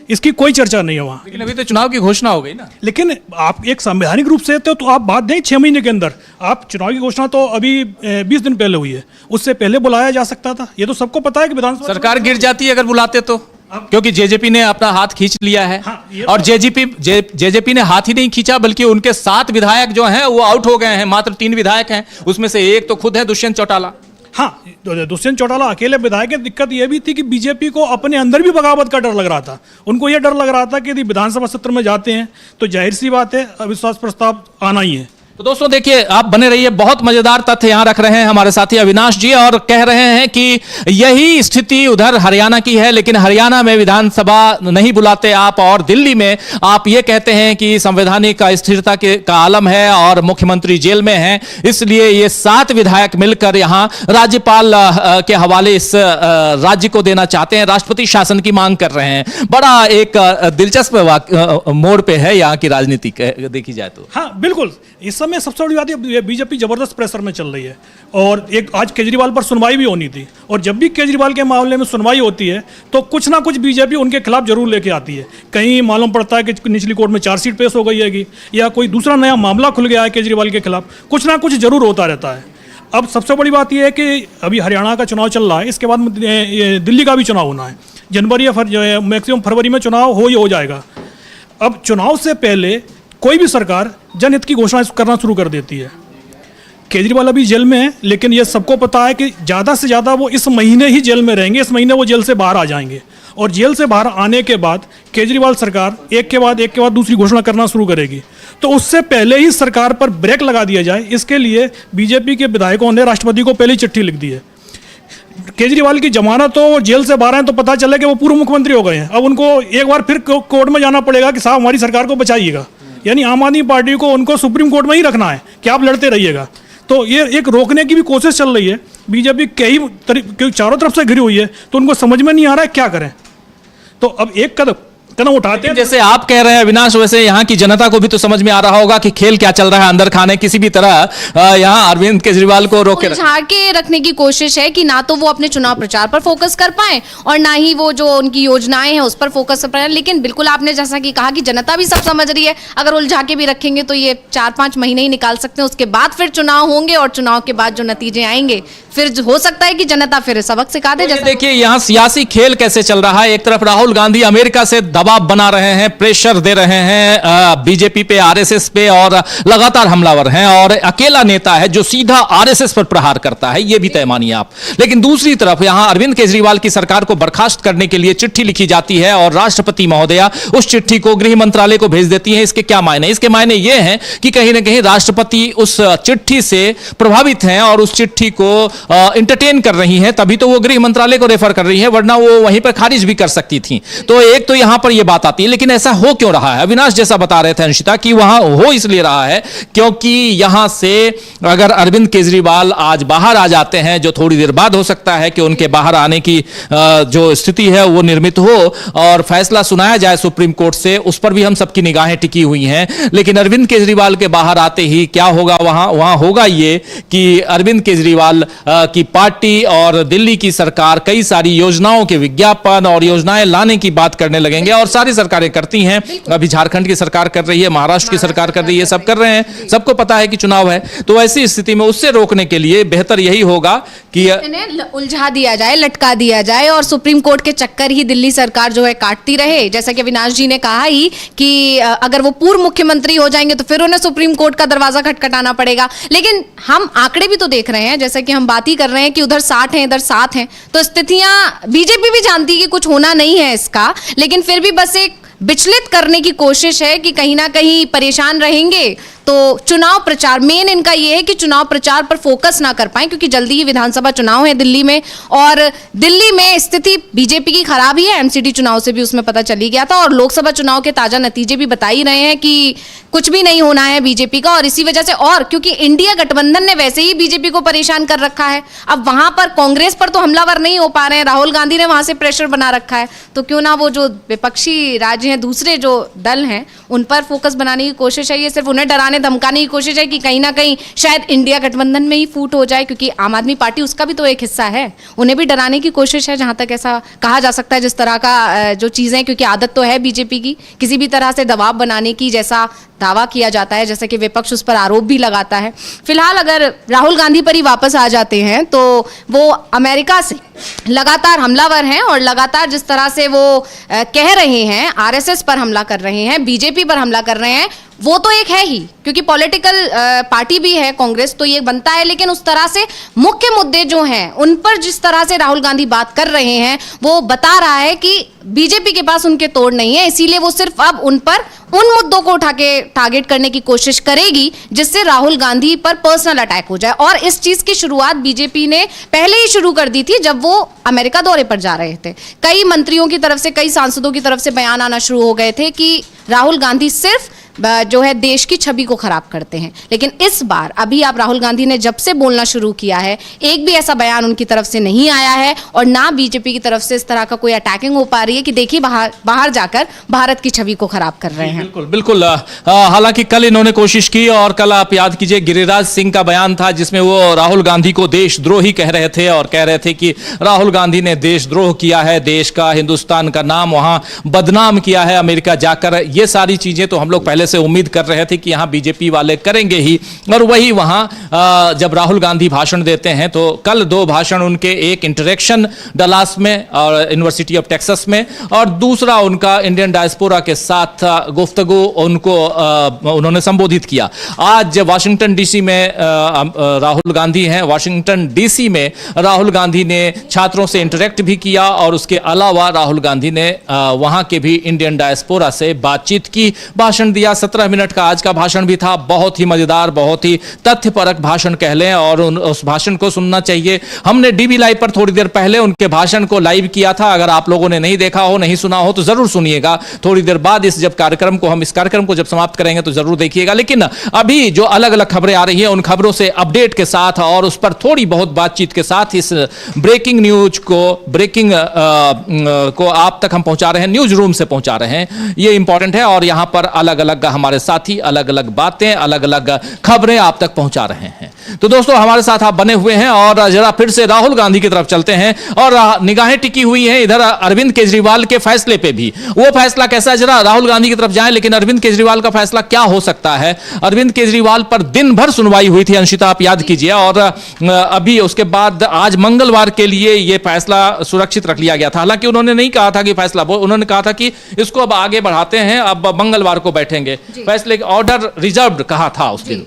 इसकी कोई चर्चा नहीं है वहाँ। लेकिन अभी तो चुनाव की घोषणा हो गई ना। लेकिन आप एक संवैधानिक रूप से तो आप बात दें 6 महीने के अंदर, आप चुनाव की घोषणा तो अभी 20 दिन पहले हुई है, उससे पहले बुलाया जा सकता था। ये तो सबको पता है कि विधानसभा सरकार गिर जाती है अगर बुलाते तो, क्योंकि जेजेपी ने अपना हाथ खींच लिया है। हाँ, ये और जेजेपी ने हाथ ही नहीं खींचा, बल्कि उनके 7 विधायक जो हैं वो आउट हो गए हैं। मात्र 3 विधायक हैं, उसमें से एक तो खुद है दुष्यंत चौटाला। हाँ, दुष्यंत चौटाला अकेले विधायक की दिक्कत यह भी थी कि बीजेपी को अपने अंदर भी बगावत का डर लग रहा था। उनको यह डर लग रहा था कि यदि विधानसभा सत्र में जाते हैं तो जाहिर सी बात है अविश्वास प्रस्ताव आना ही है। तो दोस्तों देखिए, आप बने रहिए, बहुत मजेदार तथ्य यहां रख रहे हैं हमारे साथी अविनाश जी, और कह रहे हैं कि यही स्थिति उधर हरियाणा की है, लेकिन हरियाणा में विधानसभा नहीं बुलाते आप, और दिल्ली में आप ये कहते हैं कि संवैधानिक स्थिरता का आलम है और मुख्यमंत्री जेल में हैं, इसलिए ये 7 विधायक मिलकर यहां राज्यपाल के हवाले इस राज्य को देना चाहते हैं, राष्ट्रपति शासन की मांग कर रहे हैं। बड़ा एक दिलचस्प मोड़ पे है यहाँ की राजनीति देखी जाए तो। हाँ बिल्कुल, इस समय सबसे बड़ी बात है बीजेपी जबरदस्त प्रेशर में चल रही है, और एक आज केजरीवाल पर सुनवाई भी होनी थी, और जब भी केजरीवाल के मामले में सुनवाई होती है तो कुछ ना कुछ बीजेपी उनके खिलाफ जरूर लेके आती है। कहीं मालूम पड़ता है कि निचली कोर्ट में चार्जशीट पेश हो गई है, या कोई दूसरा नया मामला खुल गया है केजरीवाल के खिलाफ, कुछ ना कुछ जरूर होता रहता है। अब सबसे बड़ी बात यह है कि अभी हरियाणा का चुनाव चल रहा है, इसके बाद दिल्ली का भी चुनाव होना है, जनवरी या मैक्सिमम फरवरी में चुनाव हो जाएगा। अब चुनाव से पहले कोई भी सरकार जनहित की घोषणा करना शुरू कर देती है। केजरीवाल अभी जेल में है, लेकिन ये सबको पता है कि ज़्यादा से ज़्यादा वो इस महीने ही जेल में रहेंगे, इस महीने वो जेल से बाहर आ जाएंगे, और जेल से बाहर आने के बाद केजरीवाल सरकार एक के बाद दूसरी घोषणा करना शुरू करेगी। तो उससे पहले ही सरकार पर ब्रेक लगा दिया जाए, इसके लिए बीजेपी के विधायकों ने राष्ट्रपति को पहले ही चिट्ठी लिख दी है। केजरीवाल की जमानत हो और जेल से बाहर हैं तो पता चले कि वो पूर्व मुख्यमंत्री हो गए हैं। अब उनको एक बार फिर कोर्ट में जाना पड़ेगा कि साहब हमारी सरकार को बचाइएगा, यानी आम आदमी पार्टी को उनको सुप्रीम कोर्ट में ही रखना है कि आप लड़ते रहिएगा। तो ये एक रोकने की भी कोशिश चल रही है, बीजेपी कई चारों तरफ से घिरी हुई है, तो उनको समझ में नहीं आ रहा है क्या करें। तो अब एक कदम उठाते हैं। जैसे आप कह रहे हैं अविनाश, वैसे यहाँ की जनता को भी तो समझ में आ रहा होगा कि खेल क्या चल रहा है अंदर खाने। किसी भी तरह यहाँ अरविंद केजरीवाल को रोके रखने की कोशिश है कि ना तो वो अपने चुनाव प्रचार पर फोकस कर पाए और ना ही वो जो उनकी योजनाएं हैं उस पर फोकस कर पाए। लेकिन बिल्कुल आपने जैसा कि कहा कि जनता भी सब समझ रही है, अगर उलझा के भी रखेंगे तो ये 4-5 महीने ही निकाल सकते हैं, उसके बाद फिर चुनाव होंगे और चुनाव के बाद जो नतीजे आएंगे फिर हो सकता है कि जनता फिर सबक सिखा दे। जैसे देखिए यहाँ सियासी खेल कैसे चल रहा है, एक तरफ राहुल गांधी अमेरिका से दबाव बना रहे हैं, प्रेशर दे रहे हैं बीजेपी पे, आरएसएस पे, और लगातार हमलावर हैं, और अकेला नेता है जो सीधा आरएसएस पर प्रहार करता है, ये भी तय मानिए आप। लेकिन दूसरी तरफ यहां अरविंद केजरीवाल की सरकार को बर्खास्त करने के लिए चिट्ठी लिखी जाती है, और राष्ट्रपति महोदया उस चिट्ठी को गृह मंत्रालय को भेज देती है। इसके क्या मायने? इसके मायने ये हैं कि कहीं ना कहीं राष्ट्रपति उस चिट्ठी से प्रभावित हैं और उस चिट्ठी को इंटरटेन कर रही हैं, तभी तो वो गृह मंत्रालय को रेफर कर रही है, वरना वो वहीं पर खारिज भी कर सकती थी। तो एक तो यहां पर यह बात आती है, लेकिन ऐसा हो क्यों रहा है? अविनाश जैसा बता रहे थे अंशिता कि वहां हो इसलिए रहा है क्योंकि यहां से अगर अरविंद केजरीवाल आज बाहर आ जाते हैं, जो थोड़ी देर बाद हो सकता है कि उनके बाहर आने की जो स्थिति है वो निर्मित हो और फैसला सुनाया जाए सुप्रीम कोर्ट से, उस पर भी हम सबकी निगाहें टिकी हुई हैं। लेकिन अरविंद केजरीवाल के बाहर आते ही क्या होगा? वहां होगा ये कि अरविंद केजरीवाल की पार्टी और दिल्ली की सरकार कई सारी योजनाओं के विज्ञापन और योजनाएं लाने की बात करने लगेंगे, और सारी सरकारें करती हैं। अभी झारखंड की सरकार कर रही है, महाराष्ट्र की सरकार कर रही है, सब कर रहे हैं, सबको पता है कि चुनाव है। तो ऐसी स्थिति में उससे रोकने के लिए बेहतर यही होगा कि उलझा दिया जाए, लटका दिया जाए, और सुप्रीम कोर्ट के चक्कर ही दिल्ली सरकार जो है काटती रहे। जैसा कि अविनाश जी ने कहा ही कि अगर वो पूर्व मुख्यमंत्री हो जाएंगे तो फिर उन्हें सुप्रीम कोर्ट का दरवाजा खटखटाना पड़ेगा। लेकिन हम आंकड़े भी तो देख रहे हैं, जैसा कि हम बात ही कर रहे हैं कि उधर 60 है, इधर 7 है, तो स्थितियां बीजेपी भी जानती है कि कुछ होना नहीं है इसका, लेकिन फिर भी बस एक विचलित करने की कोशिश है कि कहीं ना कहीं परेशान रहेंगे तो चुनाव प्रचार, मेन इनका ये है कि चुनाव प्रचार पर फोकस ना कर पाए, क्योंकि जल्दी ही विधानसभा चुनाव है दिल्ली में, और दिल्ली में स्थिति बीजेपी की खराब ही है। एमसीडी चुनाव से भी उसमें पता चली गया था, और लोकसभा चुनाव के ताजा नतीजे भी बता ही रहे हैं कि कुछ भी नहीं होना है बीजेपी का। और इसी वजह से, और क्योंकि इंडिया गठबंधन ने वैसे ही बीजेपी को परेशान कर रखा है, अब वहां पर कांग्रेस पर तो हमलावर नहीं हो पा रहे हैं, राहुल गांधी ने वहां से प्रेशर बना रखा है, तो क्यों ना वो जो विपक्षी राज्य हैं, दूसरे जो दल हैं उन पर फोकस बनाने की कोशिश है, ये सिर्फ उन्हें डराने धमकाने की कोशिश है कि कहीं ना कहीं शायद इंडिया गठबंधन में ही फूट हो जाए, क्योंकि आम आदमी पार्टी उसका भी तो एक हिस्सा है, उन्हें भी डराने की कोशिश है, जहां तक ऐसा कहा जा सकता है जिस तरह का जो चीजें, क्योंकि आदत तो है बीजेपी की किसी भी तरह से दबाव बनाने की, जैसा दावा किया जाता है, जैसे कि विपक्ष उस पर आरोप भी लगाता है। फिलहाल अगर राहुल गांधी पर ही वापस आ जाते हैं तो वो अमेरिका से लगातार हमलावर हैं और लगातार जिस तरह से वो कह रहे हैं आरएसएस पर हमला कर रहे हैं, बीजेपी पर हमला कर रहे हैं, वो तो एक है ही, क्योंकि पॉलिटिकल पार्टी भी है कांग्रेस, तो ये बनता है, लेकिन उस तरह से मुख्य मुद्दे जो हैं उन पर जिस तरह से राहुल गांधी बात कर रहे हैं वो बता रहा है कि बीजेपी के पास उनके तोड़ नहीं है, इसीलिए वो सिर्फ अब उन पर उन मुद्दों को उठा के टारगेट करने की कोशिश करेगी जिससे राहुल गांधी पर पर्सनल अटैक हो जाए। और इस चीज की शुरुआत बीजेपी ने पहले ही शुरू कर दी थी जब वो अमेरिका दौरे पर जा रहे थे। कई मंत्रियों की तरफ से, कई सांसदों की तरफ से बयान आना शुरू हो गए थे कि राहुल गांधी सिर्फ जो है देश की छवि को खराब करते हैं, लेकिन इस बार अभी आप राहुल गांधी ने जब से बोलना शुरू किया है एक भी ऐसा बयान उनकी तरफ से नहीं आया है और ना बीजेपी की तरफ से इस तरह का कोई अटैकिंग हो पा रही है कि देखिए बाहर जाकर भारत की छवि को खराब कर रहे हैं। बिल्कुल बिल्कुल। हालांकि कल इन्होंने कोशिश की और कल आप याद कीजिए गिरिराज सिंह का बयान था जिसमें वो राहुल गांधी को देशद्रोही कह रहे थे और कह रहे थे कि राहुल गांधी ने देशद्रोह किया है, देश का, हिंदुस्तान का नाम वहां बदनाम किया है अमेरिका जाकर। ये सारी चीजें तो हम लोग पहले से उम्मीद कर रहे थे कि यहां बीजेपी वाले करेंगे ही, और वही वहां जब राहुल गांधी भाषण देते हैं तो कल दो भाषण उनके, एक इंटरेक्शन डलास में और यूनिवर्सिटी ऑफ टेक्सास में, और दूसरा उनका इंडियन डायस्पोरा के साथ गुफ्तगू उनको उन्होंने संबोधित किया। आज वाशिंगटन डीसी में राहुल गांधी हैं, वाशिंगटन डीसी में राहुल गांधी ने छात्रों से इंटरेक्ट भी किया और उसके अलावा राहुल गांधी ने वहां के भी इंडियन डायस्पोरा से बातचीत की, भाषण दिया। 17 मिनट का आज का भाषण भी था, बहुत ही मजेदार, बहुत ही तथ्यपरक भाषण कह लें, और उस भाषण को सुनना चाहिए। हमने डीबी लाइव पर थोड़ी देर पहले उनके भाषण को लाइव किया था, अगर आप लोगों ने नहीं देखा हो, नहीं सुना हो तो जरूर सुनिएगा। थोड़ी देर बाद इस कार्यक्रम को जब समाप्त करेंगे तो जरूर देखिएगा। लेकिन अभी जो अलग अलग खबरें आ रही हैं उन खबरों से अपडेट के साथ और उस पर थोड़ी बहुत बातचीत के साथ इस ब्रेकिंग न्यूज को आप तक हम पहुंचा रहे हैं, न्यूज रूम से पहुंचा रहे हैं। ये इंपॉर्टेंट है और यहां पर अलग अलग हमारे साथी अलग अलग बातें, अलग अलग खबरें आप तक पहुंचा रहे हैं। तो दोस्तों हमारे साथ आप बने हुए हैं और जरा फिर से राहुल गांधी की तरफ चलते हैं और निगाहें टिकी हुई हैं इधर अरविंद केजरीवाल के फैसले पे भी। वो फैसला कैसा है, जरा राहुल गांधी की तरफ जाएं, लेकिन अरविंद केजरीवाल का फैसला क्या हो सकता है। अरविंद केजरीवाल पर दिन भर सुनवाई हुई थी, अंशिता आप याद कीजिए, और अभी उसके बाद आज मंगलवार के लिए यह फैसला सुरक्षित रख लिया गया था। हालांकि उन्होंने नहीं कहा था कि फैसला, उन्होंने कहा था कि इसको अब आगे बढ़ाते हैं, अब मंगलवार को बैठेंगे। फैसले ऑर्डर रिजर्व्ड कहा था उस दिन।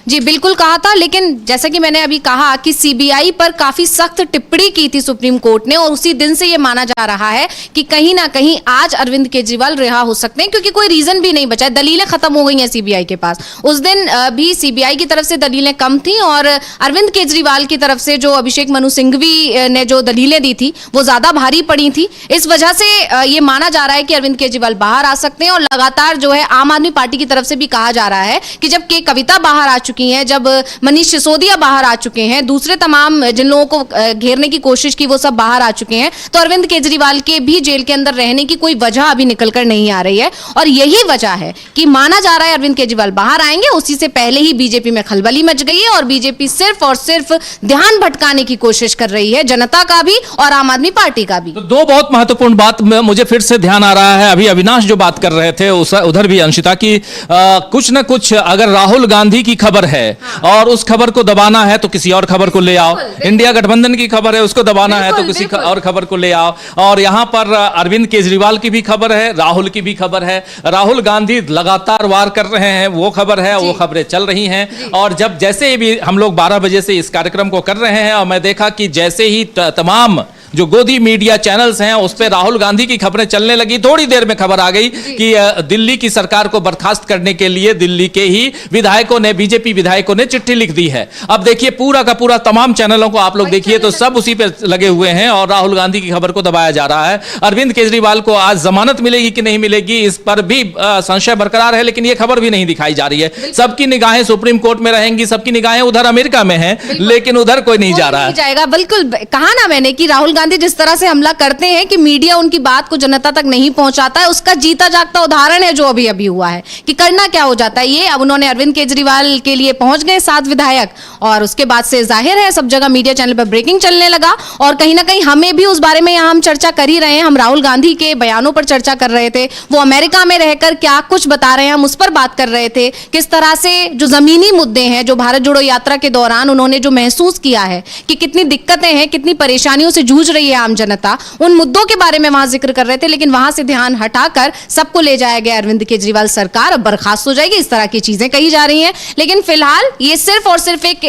जी बिल्कुल कहा था, लेकिन जैसा कि मैंने अभी कहा कि सीबीआई पर काफी सख्त टिप्पणी की थी सुप्रीम कोर्ट ने और उसी दिन से यह माना जा रहा है कि कहीं ना कहीं आज अरविंद केजरीवाल रिहा हो सकते हैं, क्योंकि कोई रीजन भी नहीं बचा है, दलीलें खत्म हो गई हैं सीबीआई के पास। उस दिन भी सीबीआई की तरफ से दलीलें कम थी और अरविंद केजरीवाल की तरफ से जो अभिषेक मनु सिंघवी ने जो दलीलें दी थी वो ज्यादा भारी पड़ी थी। इस वजह से ये माना जा रहा है कि अरविंद केजरीवाल बाहर आ सकते हैं और लगातार जो है आम आदमी पार्टी की तरफ से भी कहा जा रहा है कि जब के कविता बाहर आ चुकी हैं, जब मनीष सिसोदिया बाहर आ चुके हैं, दूसरे तमाम जिन लोगों को घेरने की कोशिश की वो सब बाहर आ चुके हैं, तो अरविंद केजरीवाल के भी जेल के अंदर रहने की कोई वजह अभी निकलकर नहीं आ रही है। और यही वजह है कि माना जा रहा है अरविंद केजरीवाल बाहर आएंगे। उसी से पहले ही बीजेपी में खलबली मच गई है और बीजेपी सिर्फ और सिर्फ ध्यान भटकाने की कोशिश कर रही है, जनता का भी और आम आदमी पार्टी का भी। तो दो बहुत महत्वपूर्ण बात मुझे फिर से ध्यान आ रहा है, अभी अविनाश जो बात कर रहे थे उधर भी अंशिता की, कुछ ना कुछ अगर राहुल गांधी की खबर है और उस खबर को दबाना है तो किसी और खबर को ले आओ, इंडिया गठबंधन की खबर है उसको दबाना है तो किसी और खबर को ले आओ, और यहां पर अरविंद केजरीवाल की भी खबर है, राहुल की भी खबर है, राहुल गांधी लगातार वार कर रहे हैं वो खबर है, वो खबरें चल रही हैं। और जब जैसे भी हम लोग 12 बजे से इस कार्यक्रम को कर रहे हैं और मैं देखा कि जैसे ही तमाम जो गोदी मीडिया चैनल्स हैं उस पे राहुल गांधी की खबरें चलने लगी, थोड़ी देर में खबर आ गई कि दिल्ली की सरकार को बर्खास्त करने के लिए दिल्ली के ही विधायकों ने, बीजेपी विधायकों ने चिट्ठी लिख दी है। अब देखिए पूरा का पूरा तमाम चैनलों को आप लोग देखिए तो सब उसी पे लगे हुए हैं और राहुल गांधी की खबर को दबाया जा रहा है। अरविंद केजरीवाल को आज जमानत मिलेगी कि नहीं मिलेगी इस पर भी संशय बरकरार है, लेकिन यह खबर भी नहीं दिखाई जा रही है। सबकी निगाहें सुप्रीम कोर्ट में रहेंगी, सबकी निगाहें उधर अमेरिका में है, लेकिन उधर कोई नहीं जा रहा है। जाएगा, बिल्कुल कहा ना मैंने कि राहुल गांधी जिस तरह से हमला करते हैं कि मीडिया उनकी बात को जनता तक नहीं पहुंचाता है, उसका जीता जागता उदाहरण है जो अभी अभी हुआ है कि करना क्या हो जाता है ये। अब उन्होंने अरविंद केजरीवाल के लिए पहुंच गए 7 विधायक, और उसके बाद से जाहिर है सब जगह मीडिया चैनल पर ब्रेकिंग चलने लगा। और कहीं ना कहीं हमें भी उस बारे में यहाँ हम चर्चा कर ही रहे हैं, हम राहुल गांधी के बयानों पर चर्चा कर रहे थे, वो अमेरिका में रहकर क्या कुछ बता रहे हैं हम उस पर बात कर रहे थे, किस तरह से जो जमीनी मुद्दे हैं, जो भारत जोड़ो यात्रा के दौरान उन्होंने जो महसूस किया है कि कितनी दिक्कतें हैं, कितनी परेशानियों से जूझ रही है आम जनता, उन मुद्दों के बारे में वहां जिक्र कर रहे थे। लेकिन वहां से ध्यान हटाकर सबको ले जाया गया अरविंद केजरीवाल सरकार अब बर्खास्त हो जाएगी, इस तरह की चीजें कही जा रही हैं। लेकिन फिलहाल ये सिर्फ और सिर्फ एक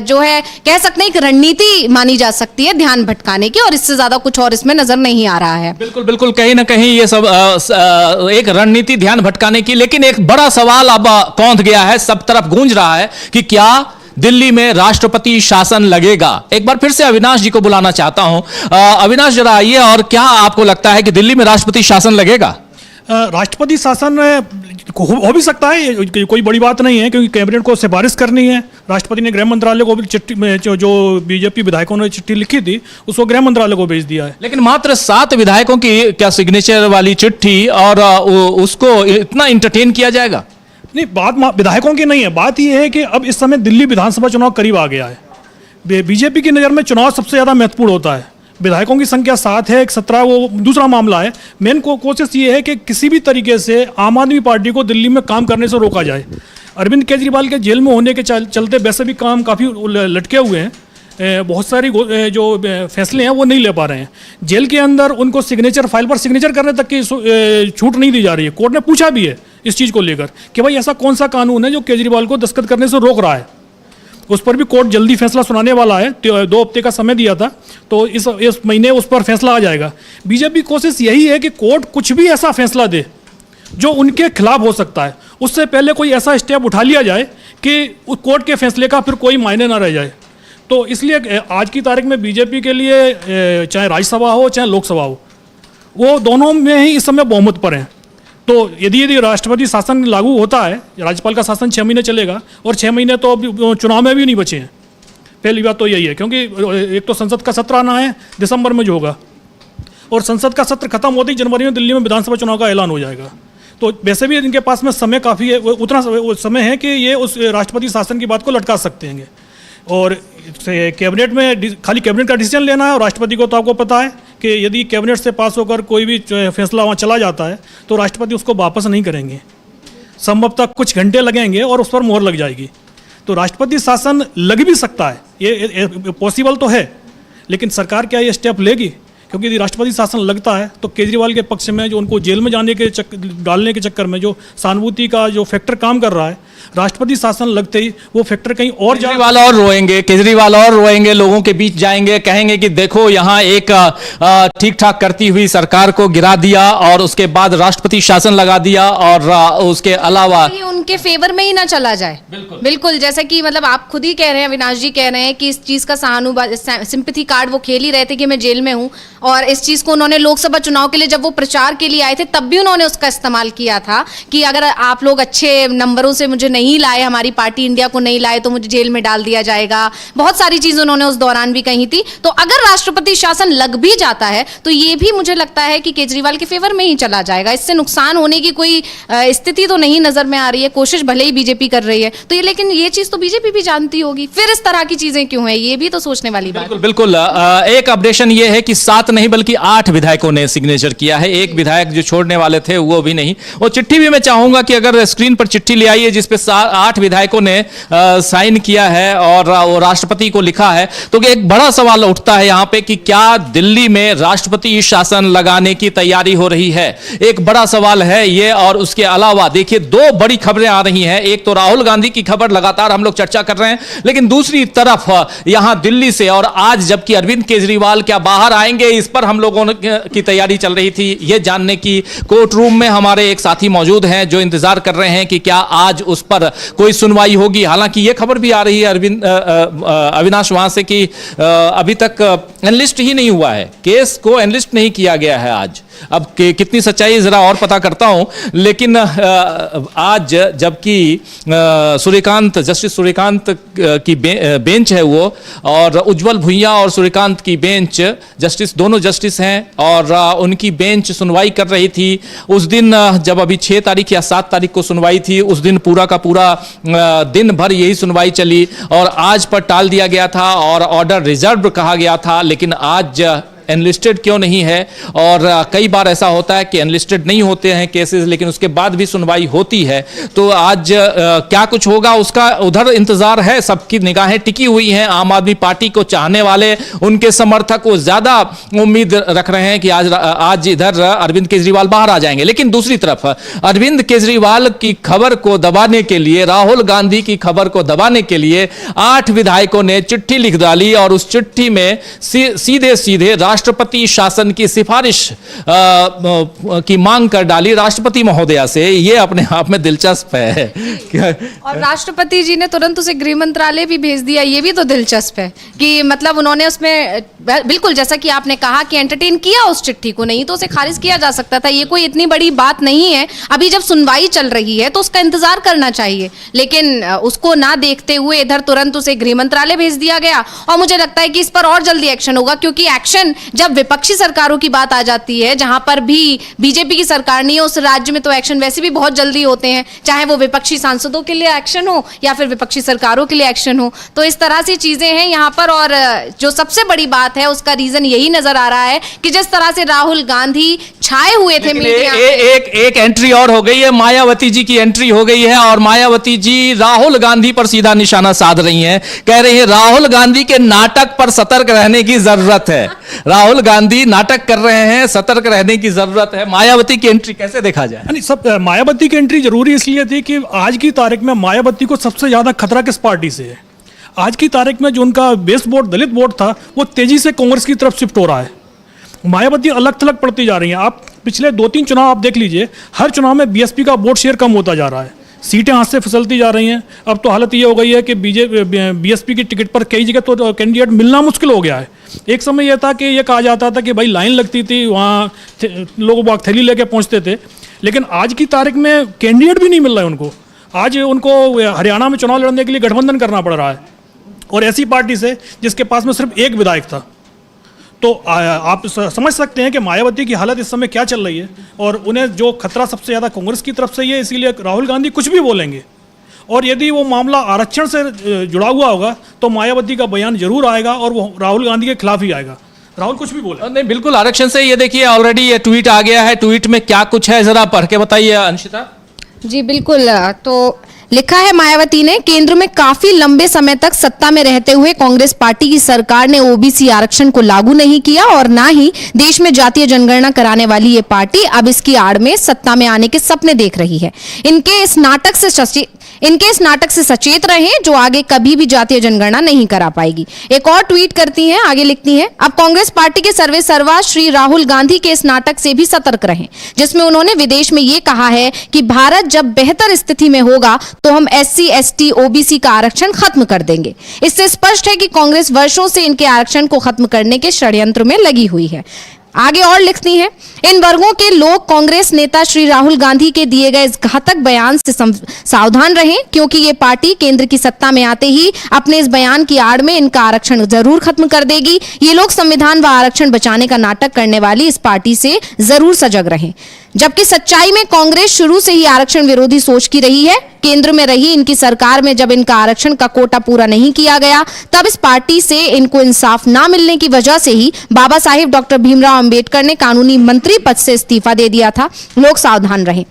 जो है कह सकते हैं एक रणनीति मानी जा सकती है ध्यान भटकाने की, और इससे ज्यादा कुछ और इसमें नजर नहीं आ रहा है। बिल्कुल बिल्कुल, कहीं ना कहीं ये सब एक रणनीति ध्यान भटकाने की। लेकिन एक बड़ा सवाल अब कौंध गया है, सब तरफ गूंज रहा है कि क्या दिल्ली में राष्ट्रपति शासन लगेगा। एक बार फिर से अविनाश जी को बुलाना चाहता हूं। अविनाश जरा आइए, और क्या आपको लगता है कि दिल्ली में राष्ट्रपति शासन लगेगा? राष्ट्रपति शासन हो भी सकता है, ये कोई बड़ी बात नहीं है, क्योंकि कैबिनेट को सिफारिश करनी है। राष्ट्रपति ने गृह मंत्रालय को भी चिट्ठी में जो बीजेपी विधायकों ने चिट्ठी लिखी थी उसको गृह मंत्रालय को भेज दिया है। लेकिन मात्र 7 विधायकों की क्या सिग्नेचर वाली चिट्ठी, और उसको इतना इंटरटेन किया जाएगा? नहीं, बात विधायकों की नहीं है, बात यह है कि अब इस समय दिल्ली विधानसभा चुनाव करीब आ गया है। बीजेपी की नज़र में चुनाव सबसे ज़्यादा महत्वपूर्ण होता है। विधायकों की संख्या 7 है, 17 वो दूसरा मामला है। मेन कोशिश ये है कि किसी भी तरीके से आम आदमी पार्टी को दिल्ली में काम करने से रोका जाए। अरविंद केजरीवाल के जेल में होने के चलते वैसे भी काम काफ़ी लटके हुए हैं, बहुत सारी जो फैसले हैं वो नहीं ले पा रहे हैं। जेल के अंदर उनको सिग्नेचर, फाइल पर सिग्नेचर करने तक की छूट नहीं दी जा रही है। कोर्ट ने पूछा भी है इस चीज़ को लेकर कि भाई ऐसा कौन सा कानून है जो केजरीवाल को दस्तखत करने से रोक रहा है। उस पर भी कोर्ट जल्दी फैसला सुनाने वाला है, 2 हफ्ते का समय दिया था, तो इस महीने उस पर फैसला आ जाएगा। बीजेपी कोशिश यही है कि कोर्ट कुछ भी ऐसा फैसला दे जो उनके खिलाफ हो सकता है, उससे पहले कोई ऐसा स्टेप उठा लिया जाए कि उस कोर्ट के फैसले का फिर कोई मायने ना रह जाए। तो इसलिए आज की तारीख में बीजेपी के लिए चाहे राज्यसभा हो चाहे लोकसभा हो, वो दोनों में ही इस समय बहुमत पर हैं। तो यदि राष्ट्रपति शासन लागू होता है, राज्यपाल का शासन 6 महीने चलेगा, और 6 महीने तो अभी चुनाव में भी नहीं बचे हैं। पहली बात तो यही है, क्योंकि एक तो संसद का सत्र आना है दिसंबर में जो होगा, और संसद का सत्र खत्म होते ही जनवरी में दिल्ली में विधानसभा चुनाव का ऐलान हो जाएगा। तो वैसे भी इनके पास में समय काफ़ी है, उतना समय है कि ये उस राष्ट्रपति शासन की बात को लटका सकते हैं। और कैबिनेट में खाली कैबिनेट का डिसीजन लेना है, और राष्ट्रपति को तो आपको पता है कि यदि कैबिनेट से पास होकर कोई भी फैसला वहाँ चला जाता है तो राष्ट्रपति उसको वापस नहीं करेंगे, संभवतः कुछ घंटे लगेंगे और उस पर मोहर लग जाएगी। तो राष्ट्रपति शासन लग भी सकता है, ये पॉसिबल तो है, लेकिन सरकार क्या ये स्टेप लेगी? क्योंकि यदि राष्ट्रपति शासन लगता है तो केजरीवाल के पक्ष में जो उनको जेल में जाने के डालने के चक्कर में जो सहानुभूति का जो फैक्टर काम कर रहा है, राष्ट्रपति शासन लगते ही वो फैक्टर कहीं और केजरीवाल और रोएंगे, केजरीवाल और रोएंगे, लोगों के बीच जाएंगे, कहेंगे कि देखो यहाँ एक ठीक ठाक करती हुई सरकार को गिरा दिया और उसके बाद राष्ट्रपति शासन लगा दिया, और उसके अलावा ये उनके फेवर में ही ना चला जाए। बिल्कुल, जैसे कि मतलब आप खुद ही कह रहे हैं, अविनाश जी कह रहे हैं कि इस चीज का सिंपैथी कार्ड वो खेल ही रहे थे कि मैं जेल में हूं, और इस चीज को उन्होंने लोकसभा चुनाव के लिए जब वो प्रचार के लिए आए थे तब भी उन्होंने उसका इस्तेमाल किया था कि अगर आप लोग अच्छे नंबरों से मुझे नहीं लाए, हमारी पार्टी इंडिया को नहीं लाए, तो मुझे जेल में डाल दिया जाएगा। बहुत सारी चीजें उन्होंने उस दौरान भी कही थी। तो अगर राष्ट्रपति शासन लग भी जाता है तो ये भी मुझे लगता है कि केजरीवाल के फेवर में ही चला जाएगा, इससे नुकसान होने की कोई स्थिति तो नहीं नजर में आ रही है। कोशिश भले ही बीजेपी कर रही है, तो ये लेकिन ये चीज तो बीजेपी भी जानती होगी, फिर इस तरह की चीजें क्यों है, ये भी तो सोचने वाली बात। बिल्कुल, एक अपडेशन ये है कि 7 नहीं बल्कि 8 विधायकों ने सिग्नेचर किया है। एक विधायक जो छोड़ने वाले थे वो भी नहीं। और चिट्ठी भी मैं चाहूंगा कि अगर स्क्रीन पर चिट्ठी ले आइए जिसपे 8 विधायकों ने साइन किया है और वो राष्ट्रपति को लिखा है, तो एक बड़ा सवाल उठता है यहाँ पे कि क्या दिल्ली में राष्ट्रपति शासन लगाने की तैयारी हो रही है। एक बड़ा सवाल है ये। और उसके अलावा देखिए 2 बड़ी खबरें आ रही हैं। एक तो राहुल गांधी की खबर लगातार हम लोग चर्चा कर रहे हैं, लेकिन दूसरी तरफ यहां दिल्ली से, और आज जबकि अरविंद केजरीवाल क्या बाहर आएंगे, इस पर हम लोगों की तैयारी चल रही थी ये जानने की। कोर्ट रूम में हमारे एक साथी मौजूद हैं जो इंतजार कर रहे हैं कि क्या आज उस पर कोई सुनवाई होगी। हालांकि ये खबर भी आ रही है अविनाश वहां से कि अभी तक एनलिस्ट ही नहीं हुआ है, केस को एनलिस्ट नहीं किया गया है आज। अब कितनी सच्चाई जरा और पता करता हूं, लेकिन आज जबकि जस्टिस सूर्यकांत की बेंच है वो, और उज्जवल भुइयां और सूर्यकांत की बेंच, दोनों जस्टिस हैं, और उनकी बेंच सुनवाई कर रही थी उस दिन, जब अभी 6 तारीख या 7 तारीख को सुनवाई थी, उस दिन पूरा का पूरा दिन भर यही सुनवाई चली और आज पर टाल दिया गया था और ऑर्डर रिजर्व कहा गया था। लेकिन आज एनलिस्टेड क्यों नहीं है? और कई बार ऐसा होता है कि एनलिस्टेड नहीं होते हैं केसेस, लेकिन उसके बाद भी सुनवाई होती है। तो आज क्या कुछ होगा उसका उधर इंतजार है, सबकी निगाहें टिकी हुई हैं। आम आदमी पार्टी को चाहने वाले, उनके समर्थक वो ज्यादा उम्मीद रख रहे हैं कि आज इधर अरविंद केजरीवाल बाहर आ जाएंगे। लेकिन दूसरी तरफ अरविंद केजरीवाल की खबर को दबाने के लिए, राहुल गांधी की खबर को दबाने के लिए 8 विधायकों ने चिट्ठी लिख डाली और उस चिट्ठी में सीधे सीधे राष्ट्रपति शासन की सिफारिश की मांग कर डाली राष्ट्रपति महोदया से। ये अपने आप में दिलचस्प है। और राष्ट्रपति जी ने तुरंत उसे गृह मंत्रालय भी भेज दिया। ये भी तो दिलचस्प है कि मतलब उन्होंने उसमें बिल्कुल जैसा कि आपने कहा कि एंटरटेन किया उस चिट्ठी को, नहीं तो उसे खारिज किया जा सकता था। ये कोई इतनी बड़ी बात नहीं है। अभी जब सुनवाई चल रही है तो उसका इंतजार करना चाहिए, लेकिन उसको ना देखते हुए इधर तुरंत उसे गृह मंत्रालय भेज दिया गया। और मुझे लगता है कि इस पर और जल्दी एक्शन होगा, क्योंकि एक्शन जब विपक्षी सरकारों की बात आ जाती है, जहां पर भी बीजेपी की सरकार नहीं है उस राज्य में, तो एक्शन वैसे भी बहुत जल्दी होते हैं, चाहे वो विपक्षी सांसदों के लिए एक्शन हो या फिर विपक्षी सरकारों के लिए एक्शन हो। तो इस तरह से चीजें हैं यहां पर। और जो सबसे बड़ी बात है उसका रीजन यही नजर आ रहा है कि जिस तरह से राहुल गांधी छाए हुए थे मीडिया। एक एंट्री और हो गई है, मायावती जी की एंट्री हो गई है और मायावती जी राहुल गांधी पर सीधा निशाना साध रही हैं। कह रही है राहुल गांधी के नाटक पर सतर्क रहने की जरूरत है। राहुल गांधी नाटक कर रहे हैं, सतर्क रहने की जरूरत है। मायावती की एंट्री कैसे देखा जाए? यानी सब मायावती की एंट्री जरूरी इसलिए थी कि आज की तारीख में मायावती को सबसे ज्यादा खतरा किस पार्टी से है? आज की तारीख में जो उनका बेस वोट, दलित वोट था, वो तेजी से कांग्रेस की तरफ शिफ्ट हो रहा है। मायावती अलग थलग पड़ती जा रही हैं। आप पिछले 2-3 चुनाव आप देख लीजिए, हर चुनाव में बीएसपी का वोट शेयर कम होता जा रहा है, सीटें हाथ से फिसलती जा रही हैं। अब तो हालत ये हो गई है कि बीएसपी की टिकट पर कई जगह तो कैंडिडेट मिलना मुश्किल हो गया है। एक समय यह था कि ये कहा जाता था कि भाई लाइन लगती थी, वहाँ लोग थैली लेके पहुँचते थे, लेकिन आज की तारीख में कैंडिडेट भी नहीं मिल रहा है उनको। आज उनको हरियाणा में चुनाव लड़ने के लिए गठबंधन करना पड़ रहा है, और ऐसी पार्टी से जिसके पास में सिर्फ एक विधायक था। तो आप समझ सकते हैं कि मायावती की हालत इस समय क्या चल रही है, और उन्हें जो खतरा सबसे ज़्यादा कांग्रेस की तरफ से ही है, इसीलिए राहुल गांधी कुछ भी बोलेंगे। और यदि वो मामला आरक्षण से जुड़ा हुआ होगा तो मायावती का बयान जरूर आएगा और वो राहुल गांधी के खिलाफ ही आएगा। राहुल कुछ भी बोले नहीं, बिल्कुल आरक्षण से। ये देखिए ऑलरेडी ये ट्वीट आ गया है, ट्वीट में क्या कुछ है जरा पढ़ के बताइए अंशिता। जी बिल्कुल। तो लिखा है मायावती ने, केंद्र में काफी लंबे समय तक सत्ता में रहते हुए कांग्रेस पार्टी की सरकार ने ओबीसी आरक्षण को लागू नहीं किया और ना ही देश में जातीय जनगणना कराने वाली ये पार्टी अब इसकी आड़ में सत्ता में आने के सपने देख रही है। इनके इस नाटक से सचेत रहें, जो आगे कभी भी जातीय जनगणना नहीं करा पाएगी। एक और ट्वीट करती हैं, आगे लिखती हैं, अब कांग्रेस पार्टी के सर्वे सर्वा श्री राहुल गांधी के इस नाटक से भी सतर्क रहें, जिसमें उन्होंने विदेश में ये कहा है कि भारत जब बेहतर स्थिति में होगा तो हम SC, ST, OBC का आरक्षण खत्म कर देंगे। इससे स्पष्ट है कि कांग्रेस वर्षों से इनके आरक्षण को खत्म करने के षड्यंत्र में लगी हुई है। आगे और लिखती हैं, इन वर्गों के लोग कांग्रेस नेता श्री राहुल गांधी के दिए गए इस घातक बयान से सावधान रहें, क्योंकि ये पार्टी केंद्र की सत्ता में आते ही अपने इस बयान की आड़ में इनका आरक्षण जरूर खत्म कर देगी। ये लोग संविधान व आरक्षण बचाने का नाटक करने वाली इस पार्टी से जरूर सजग रहें। जबकि सच्चाई में कांग्रेस शुरू से ही आरक्षण विरोधी सोच की रही है। केंद्र में रही इनकी सरकार में जब इनका आरक्षण का कोटा पूरा नहीं किया गया, तब इस पार्टी से इनको इंसाफ ना मिलने की वजह से ही बाबा साहिब डॉक्टर भीमराव अंबेडकर ने कानूनी मंत्री पद से इस्तीफा दे दिया था। लोग सावधान रहें।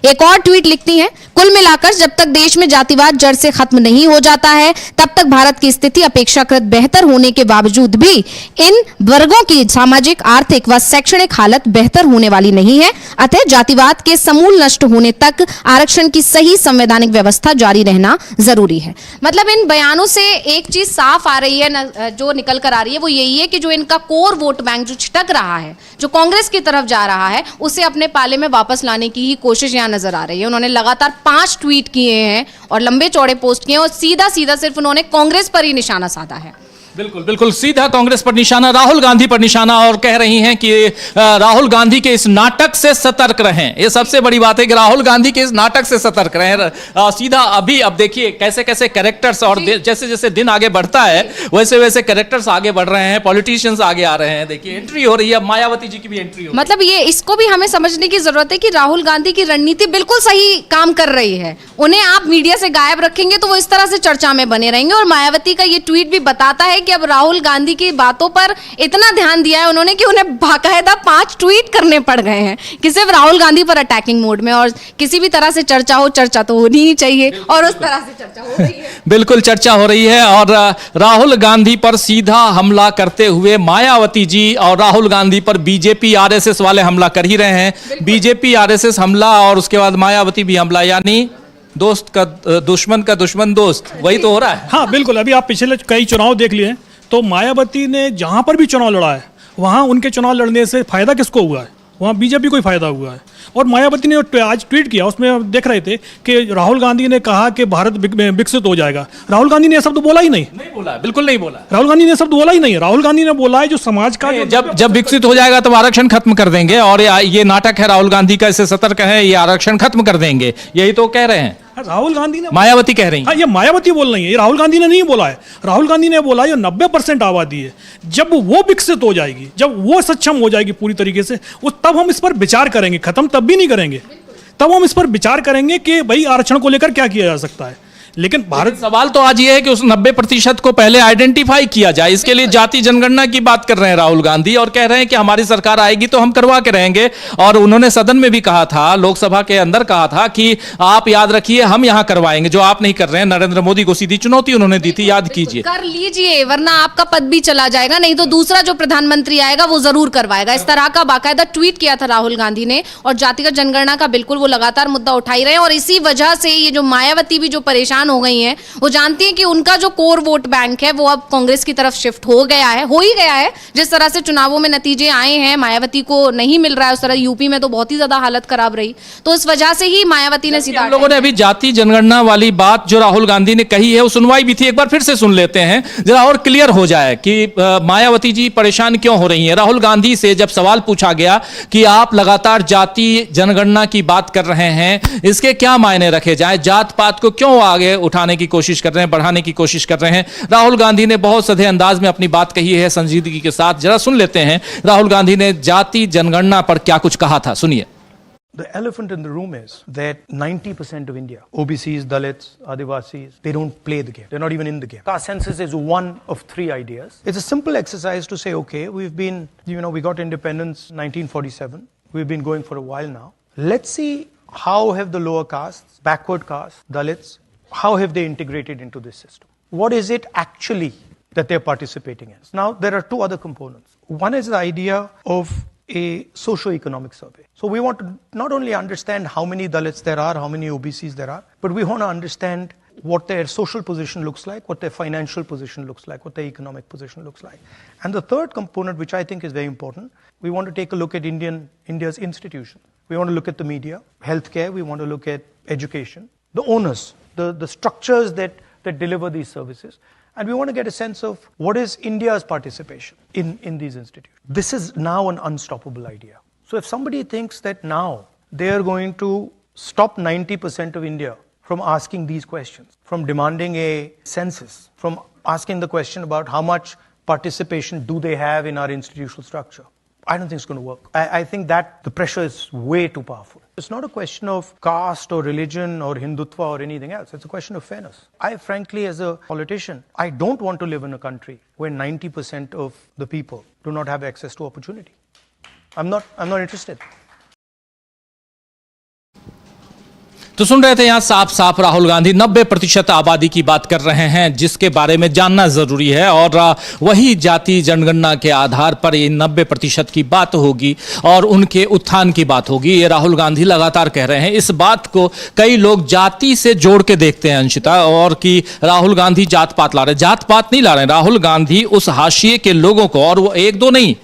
एक और ट्वीट लिखती हैं, कुल मिलाकर जब तक देश में जातिवाद जड़ से खत्म नहीं हो जाता है, तब तक भारत की स्थिति अपेक्षाकृत बेहतर होने के बावजूद भी इन वर्गों की सामाजिक, आर्थिक व शैक्षणिक हालत बेहतर होने वाली नहीं है। अतः जातिवाद के समूल नष्ट होने तक आरक्षण की सही संवैधानिक व्यवस्था जारी रहना जरूरी है। मतलब इन बयानों से एक चीज साफ आ रही है, जो निकल कर आ रही है, वो यही है कि जो इनका कोर वोट बैंक जो छिटक रहा है, जो कांग्रेस की तरफ जा रहा है, उसे अपने पाले में वापस लाने की ही कोशिश यहाँ नजर आ रही है। उन्होंने लगातार 5 ट्वीट किए हैं और लंबे चौड़े पोस्ट किए हैं और सीधा सीधा सिर्फ उन्होंने कांग्रेस पर ही निशाना साधा है। बिल्कुल बिल्कुल, सीधा कांग्रेस पर निशाना, राहुल गांधी पर निशाना, और कह रही हैं कि राहुल गांधी के इस नाटक से सतर्क रहें। ये सबसे बड़ी बात है कि राहुल गांधी के इस नाटक से सतर्क रहें। सीधा अभी अब देखिए कैसे कैसे कैरेक्टर्स, और जैसे जैसे दिन आगे बढ़ता है वैसे वैसे कैरेक्टर्स आगे बढ़ रहे हैं, पॉलिटिशियंस आगे आ रहे हैं। देखिए एंट्री हो रही है, मायावती जी की भी एंट्री हो रही है। मतलब ये इसको भी हमें समझने की जरूरत है कि राहुल गांधी की रणनीति बिल्कुल सही काम कर रही है। उन्हें आप मीडिया से गायब रखेंगे तो वो इस तरह से चर्चा में बने रहेंगे। और मायावती का ये ट्वीट भी बताता है कि अब राहुल गांधी की बातों पर इतना ध्यान दिया है उन्होंने कि उन्हें बाकायदा 5 ट्वीट करने पड़ गए हैं कि सिर्फ राहुल गांधी पर अटैकिंग मोड में। और किसी भी तरह से चर्चा हो, चर्चा तो होनी ही चाहिए, और उस तरह से चर्चा हो रही है। बिल्कुल चर्चा हो रही है, और राहुल गांधी पर सीधा हमला करते हुए मायावती जी और राहुल गांधी पर बीजेपी आरएसएस वाले हमला कर ही रहे हैं। बीजेपी आरएसएस हमला और उसके बाद मायावती भी हमला, यानी दोस्त का दुश्मन दोस्त, वही तो हो रहा है। हाँ बिल्कुल, अभी आप पिछले कई चुनाव देख लिए तो मायावती ने जहां पर भी चुनाव लड़ा है वहां उनके चुनाव लड़ने से फायदा किसको हुआ है? वहाँ बीजेपी को ही फायदा हुआ है। और मायावती ने आज ट्वीट किया, उसमें देख रहे थे कि राहुल गांधी ने कहा कि भारत विकसित हो जाएगा। राहुल गांधी ने यह शब्द बोला ही नहीं बोला, बिल्कुल नहीं बोला। राहुल गांधी ने शब्द बोला ही नहीं। राहुल गांधी ने बोला है जो समाज का जब विकसित हो जाएगा तब आरक्षण खत्म कर देंगे, और ये नाटक है राहुल गांधी का, इससे सतर्क है, ये आरक्षण खत्म कर देंगे, यही तो कह रहे हैं राहुल गांधी ने। मायावती कह रही है। हाँ, ये मायावती बोल रही है, ये राहुल गांधी ने नहीं बोला है। राहुल गांधी ने बोला ये 90% आबादी है, जब वो विकसित हो जाएगी, जब वो सक्षम हो जाएगी पूरी तरीके से, तब हम इस पर विचार करेंगे। खत्म तब भी नहीं करेंगे, तब हम इस पर विचार करेंगे कि भाई आरक्षण को लेकर क्या किया जा सकता है। लेकिन भारत, सवाल तो आज ये है कि उस 90% को पहले आइडेंटिफाई किया जाए। इसके लिए जाति जनगणना की बात कर रहे हैं राहुल गांधी, और कह रहे हैं कि हमारी सरकार आएगी तो हम करवा के रहेंगे। और उन्होंने सदन में भी कहा था, लोकसभा के अंदर कहा था कि आप याद रखिए हम यहां करवाएंगे जो आप नहीं कर रहे हैं। नरेंद्र मोदी को सीधी चुनौती उन्होंने दी थी, याद कीजिए। कर लीजिए वरना आपका पद भी चला जाएगा, नहीं तो दूसरा जो प्रधानमंत्री आएगा वो जरूर करवाएगा। इस तरह का बाकायदा ट्वीट किया था राहुल गांधी ने। और जातिगत जनगणना का बिल्कुल वो लगातार मुद्दा उठा ही रहे हैं। और इसी वजह से ये जो मायावती भी जो परेशान हो गई हैं, वो जानती हैं कि उनका जो कोर वोट बैंक है वो अब कांग्रेस की तरफ शिफ्ट हो गया है, हो ही गया है। जिस तरह से चुनावों में नतीजे आए हैं, मायावती को नहीं मिल रहा है उस तरह। यूपी में तो बहुत ही ज्यादा हालत खराब रही, तो इस वजह से ही मायावती ने सीधा। हम लोगों ने अभी जाति जनगणना वाली बात जो राहुल गांधी ने कही है वो सुनवाई भी थी, एक बार फिर से सुन लेते हैं जरा और क्लियर हो जाए कि मायावती जी परेशान क्यों हो रही है। राहुल गांधी से जब सवाल पूछा गया कि आप लगातार जाति जनगणना की बात कर रहे हैं, इसके क्या मायने रखे जाए, जात पात को क्यों आगे उठाने की कोशिश कर रहे हैं, बढ़ाने की कोशिश कर रहे हैं। राहुल गांधी ने बहुत सधे अंदाज में अपनी बात कही है, संजीदगी के साथ। जरा सुन लेते हैं राहुल गांधी ने जाति जनगणना पर क्या कुछ कहा था, सुनिए। The elephant in the room is that 90% of India, OBCs, Dalits, Adivasis, they don't play the game. They're not even in the game. Caste census is one of 3 ideas. It's a simple exercise to say, okay, we've been, we got independence 1947. We've been going for a while now. Let's see how have the lower castes, backward castes, Dalits, how have they integrated into this system? What is it actually that they're participating in? Now, there are 2 other components. One is the idea of a socio-economic survey. So we want to not only understand how many Dalits there are, how many OBCs there are, but we want to understand what their social position looks like, what their financial position looks like, what their economic position looks like. And the third component, which I think is very important, we want to take a look at India's institutions. We want to look at the media, healthcare, we want to look at education, the owners, the structures that deliver these services. And we want to get a sense of what is India's participation in these institutions. This is now an unstoppable idea. So if somebody thinks that now they are going to stop 90% of India from asking these questions, from demanding a census, from asking the question about how much participation do they have in our institutional structure, I don't think it's going to work. I think that the pressure is way too powerful. It's not a question of caste or religion or Hindutva or anything else. It's a question of fairness. I frankly, as a politician, I don't want to live in a country where 90% of the people do not have access to opportunity. I'm not interested. तो सुन रहे थे यहां साफ साफ राहुल गांधी 90% आबादी की बात कर रहे हैं, जिसके बारे में जानना जरूरी है। और वही जाति जनगणना के आधार पर ये 90% की बात होगी और उनके उत्थान की बात होगी, ये राहुल गांधी लगातार कह रहे हैं। इस बात को कई लोग जाति से जोड़ के देखते हैं अंशिता, और कि राहुल गांधी जात पात ला रहे, जात पात नहीं ला रहे। राहुल गांधी उस हाशिए के लोगों को, और वो 1-2 नहीं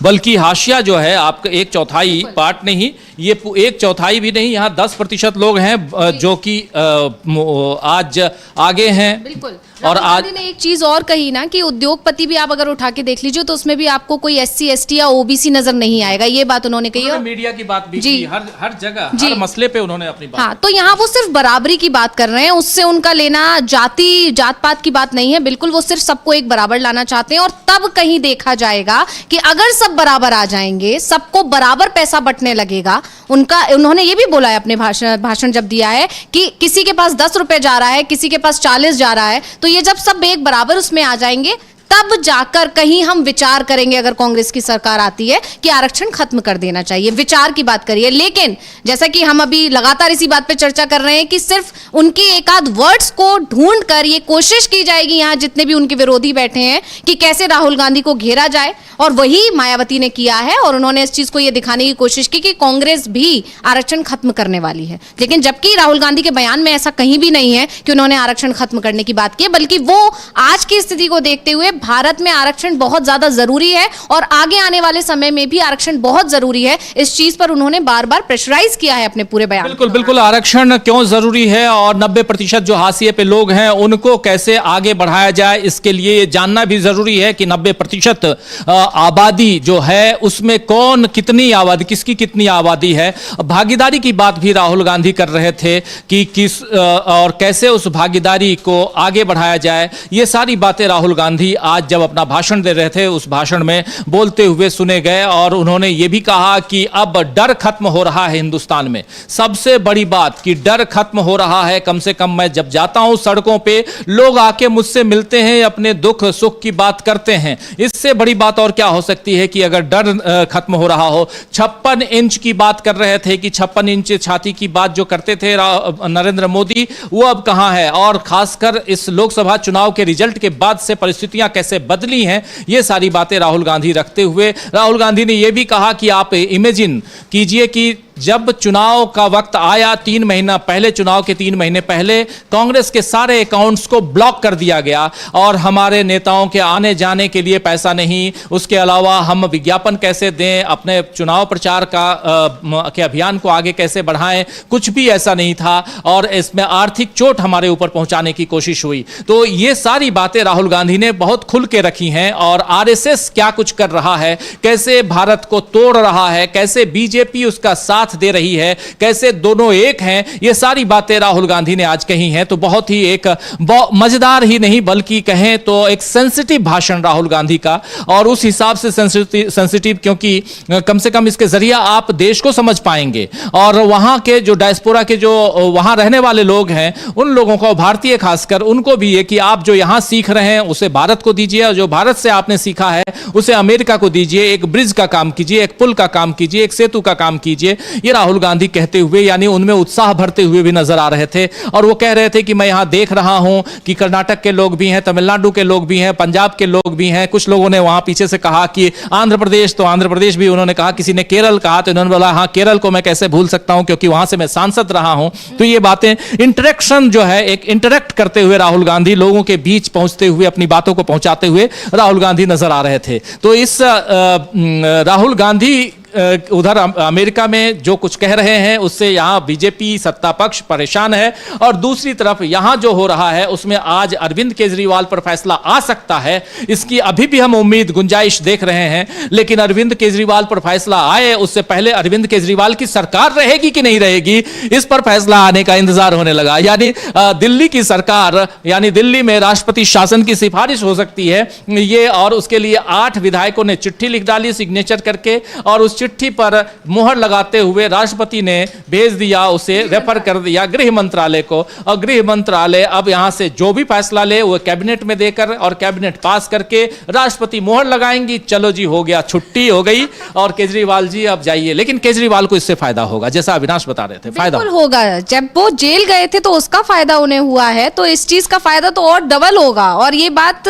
बल्कि हाशिया जो है आपका 1/4 पार्ट नहीं, ये 1/4 भी नहीं, यहाँ 10% लोग हैं जो कि आज आगे हैं। बिल्कुल। और राहुल आज गांधी ने एक चीज और कही ना कि उद्योगपति भी आप अगर उठा के देख लीजिए तो उसमें भी आपको कोई SC ST या OBC नजर नहीं आएगा, ये बात उन्होंने कही। उन्होंने और मीडिया की बात भी जी। की, हर जगह जी। हर मसले पे उन्होंने अपनी बात। हाँ, तो यहाँ वो सिर्फ बराबरी की बात कर रहे हैं, उससे उनका लेना जात पात की बात नहीं है, बिल्कुल वो सिर्फ सबको एक बराबर लाना चाहते हैं। और तब कहीं देखा जाएगा कि अगर सब बराबर आ जाएंगे, सबको बराबर पैसा बंटने लगेगा। उन्होंने ये भी बोला है अपने भाषण जब दिया है कि किसी के पास 10 रुपए जा रहा है, किसी के पास 40 जा रहा है, तो ये जब सब एक बराबर उसमें आ जाएंगे तब जाकर कहीं हम विचार करेंगे, अगर कांग्रेस की सरकार आती है, कि आरक्षण खत्म कर देना चाहिए। विचार की बात करिए। लेकिन जैसा कि हम अभी लगातार इसी बात पे चर्चा कर रहे हैं कि सिर्फ उनके एकाध वर्ड्स को ढूंढकर ये कोशिश की जाएगी यहाँ जितने भी उनके विरोधी बैठे हैं कि कैसे राहुल गांधी को घेरा जाए, और वही मायावती ने किया है। और उन्होंने इस चीज को ये दिखाने की कोशिश की कि कांग्रेस भी आरक्षण खत्म करने वाली है, लेकिन जबकि राहुल गांधी के बयान में ऐसा कहीं भी नहीं है कि उन्होंने आरक्षण खत्म करने की बात की है, बल्कि वो आज की स्थिति को देखते हुए भारत में आरक्षण बहुत ज्यादा जरूरी है और आगे आने वाले समय में भी आरक्षण बहुत जरूरी है, इस चीज पर उन्होंने बार बार प्रेशराइज किया है अपने पूरे बयान। बिल्कुल बिल्कुल, आरक्षण क्यों जरूरी है और 90% जो हाशिए पे लोग हैं उनको कैसे आगे बढ़ाया जाए, इसके लिए जानना भी जरूरी है कि 90% आबादी जो है उसमें कौन कितनी आबादी, किसकी कितनी आबादी है। भागीदारी की बात भी राहुल गांधी कर रहे थे कि किस और कैसे उस भागीदारी को आगे बढ़ाया जाए। ये सारी बातें राहुल गांधी आज जब अपना भाषण दे रहे थे उस भाषण में बोलते हुए सुने गए। और उन्होंने ये भी कहा कि अब डर खत्म हो रहा है हिंदुस्तान में। सबसे बड़ी बात कि डर खत्म हो रहा है। कम से कम मैं जब जाता हूं सड़कों पे, लोग आके मुझसे मिलते हैं, अपने दुख सुख की बात करते हैं। इससे बड़ी बात और क्या हो सकती है कि अगर डर खत्म हो रहा हो। 56 इंच की बात कर रहे थे कि 56 इंच छाती की बात जो करते थे नरेंद्र मोदी, वो अब कहां है। और खासकर इस लोकसभा चुनाव के रिजल्ट के बाद से परिस्थितियां कैसे बदली हैं, ये सारी बातें राहुल गांधी रखते हुए राहुल गांधी ने यह भी कहा कि आप इमेजिन कीजिए कि जब चुनाव का वक्त आया, 3 महीना पहले, चुनाव के 3 महीने पहले कांग्रेस के सारे अकाउंट्स को ब्लॉक कर दिया गया और हमारे नेताओं के आने जाने के लिए पैसा नहीं। उसके अलावा हम विज्ञापन कैसे दें, अपने चुनाव प्रचार के अभियान को आगे कैसे बढ़ाएं, कुछ भी ऐसा नहीं था। और इसमें आर्थिक चोट हमारे ऊपर पहुंचाने की कोशिश हुई। तो ये सारी बातें राहुल गांधी ने बहुत खुल के रखी हैं। और आरएसएस क्या कुछ कर रहा है, कैसे भारत को तोड़ रहा है, कैसे बीजेपी उसका साथ दे रही है, कैसे दोनों एक हैं, ये सारी बातें राहुल गांधी ने आज कही हैं। तो बहुत ही एक मजेदार ही नहीं बल्कि कहें तो एक सेंसिटिव भाषण राहुल गांधी का। और उस हिसाब से सेंसिटिव क्योंकि कम से कम इसके जरिए आप देश को समझ पाएंगे और वहां के जो डायस्पोरा के जो वहां रहने वाले लोग हैं उन लोगों को, भारतीय खासकर, उनको भी ये कि आप जो यहां सीख रहे हैं उसे भारत को दीजिए और जो भारत से आपने सीखा है उसे अमेरिका को दीजिए। एक ब्रिज का काम कीजिए, एक पुल का काम कीजिए, एक सेतु का काम कीजिए। ये राहुल गांधी कहते हुए यानी उनमें उत्साह भरते हुए भी नजर आ रहे थे। और वो कह रहे थे कि मैं यहां देख रहा हूं कि कर्नाटक के लोग भी हैं, तमिलनाडु के लोग भी हैं, पंजाब के लोग भी हैं। कुछ लोगों ने वहां पीछे से कहा कि आंध्र प्रदेश, तो आंध्र प्रदेश भी उन्होंने कहा। किसी ने केरल कहा तो उन्होंने बोला हाँ केरल को मैं कैसे भूल सकता हूं क्योंकि वहां से मैं सांसद रहा हूं। तो ये बातें इंटरेक्शन जो है, एक इंटरेक्ट करते हुए राहुल गांधी लोगों के बीच पहुंचते हुए अपनी बातों को पहुंचाते हुए राहुल गांधी नजर आ रहे थे। तो इस राहुल गांधी उधर अमेरिका में जो कुछ कह रहे हैं उससे यहां बीजेपी सत्ता पक्ष परेशान है। और दूसरी तरफ यहां जो हो रहा है उसमें आज अरविंद केजरीवाल पर फैसला आ सकता है, इसकी अभी भी हम उम्मीद गुंजाइश देख रहे हैं। लेकिन अरविंद केजरीवाल पर फैसला आए उससे पहले अरविंद केजरीवाल की सरकार रहेगी कि नहीं रहेगी, इस पर फैसला आने का इंतजार होने लगा। यानी दिल्ली की सरकार, यानी दिल्ली में राष्ट्रपति शासन की सिफारिश हो सकती है ये। और उसके लिए 8 विधायकों ने चिट्ठी लिख डाली सिग्नेचर करके और उस चिट्ठी पर मुहर लगाते हुए राष्ट्रपति ने भेज दिया, उसे रेफर कर दिया गृह मंत्रालय को। और गृह मंत्रालय अब यहां से जो भी फैसला ले वो कैबिनेट में देकर और कैबिनेट पास करके राष्ट्रपति मुहर लगाएंगी। चलो जी हो गया, छुट्टी हो गई और केजरीवाल जी अब जाइए। लेकिन केजरीवाल को इससे फायदा होगा, जैसा अविनाश बता रहे थे, फायदा होगा। जब वो जेल गए थे तो उसका फायदा उन्हें हुआ है, तो इस चीज का फायदा तो और डबल होगा। और ये बात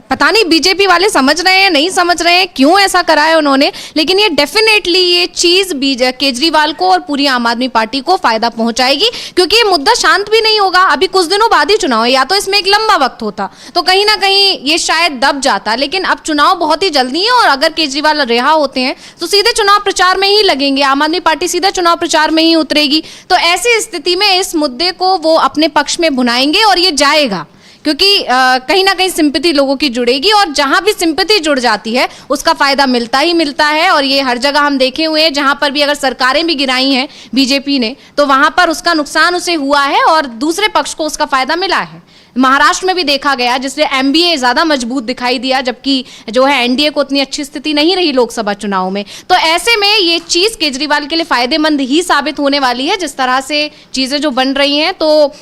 पता नहीं बीजेपी वाले समझ रहे हैं नहीं समझ रहे हैं, क्यों ऐसा करा है उन्होंने, लेकिन ये डेफिनेटली ये चीज केजरीवाल को और पूरी आम आदमी पार्टी को फायदा पहुंचाएगी, क्योंकि ये मुद्दा शांत भी नहीं होगा। अभी कुछ दिनों बाद ही चुनाव है, या तो इसमें एक लंबा वक्त होता तो कहीं ना कहीं ये शायद दब जाता। लेकिन अब चुनाव बहुत ही जल्दी है और अगर केजरीवाल रिहा होते हैं तो सीधे चुनाव प्रचार में ही लगेंगे, आम आदमी पार्टी सीधा चुनाव प्रचार में ही उतरेगी। तो ऐसी स्थिति में इस मुद्दे को वो अपने पक्ष में भुनाएंगे और ये जाएगा, क्योंकि कहीं ना कहीं सिंपैथी लोगों की जुड़ेगी, और जहां भी सिंपैथी जुड़ जाती है उसका फायदा मिलता ही मिलता है। और ये हर जगह हम देखे हुए हैं, जहां पर भी अगर सरकारें भी गिराई हैं बीजेपी ने, तो वहां पर उसका नुकसान उसे हुआ है और दूसरे पक्ष को उसका फायदा मिला है। महाराष्ट्र में भी देखा गया, जिससे एमबीए ज्यादा मजबूत दिखाई दिया, जबकि जो है एनडीए को उतनी अच्छी स्थिति नहीं रही लोकसभा चुनाव में। तो ऐसे में ये चीज केजरीवाल के लिए फायदेमंद ही साबित होने वाली है, जिस तरह से चीजें जो बन रही हैं। तो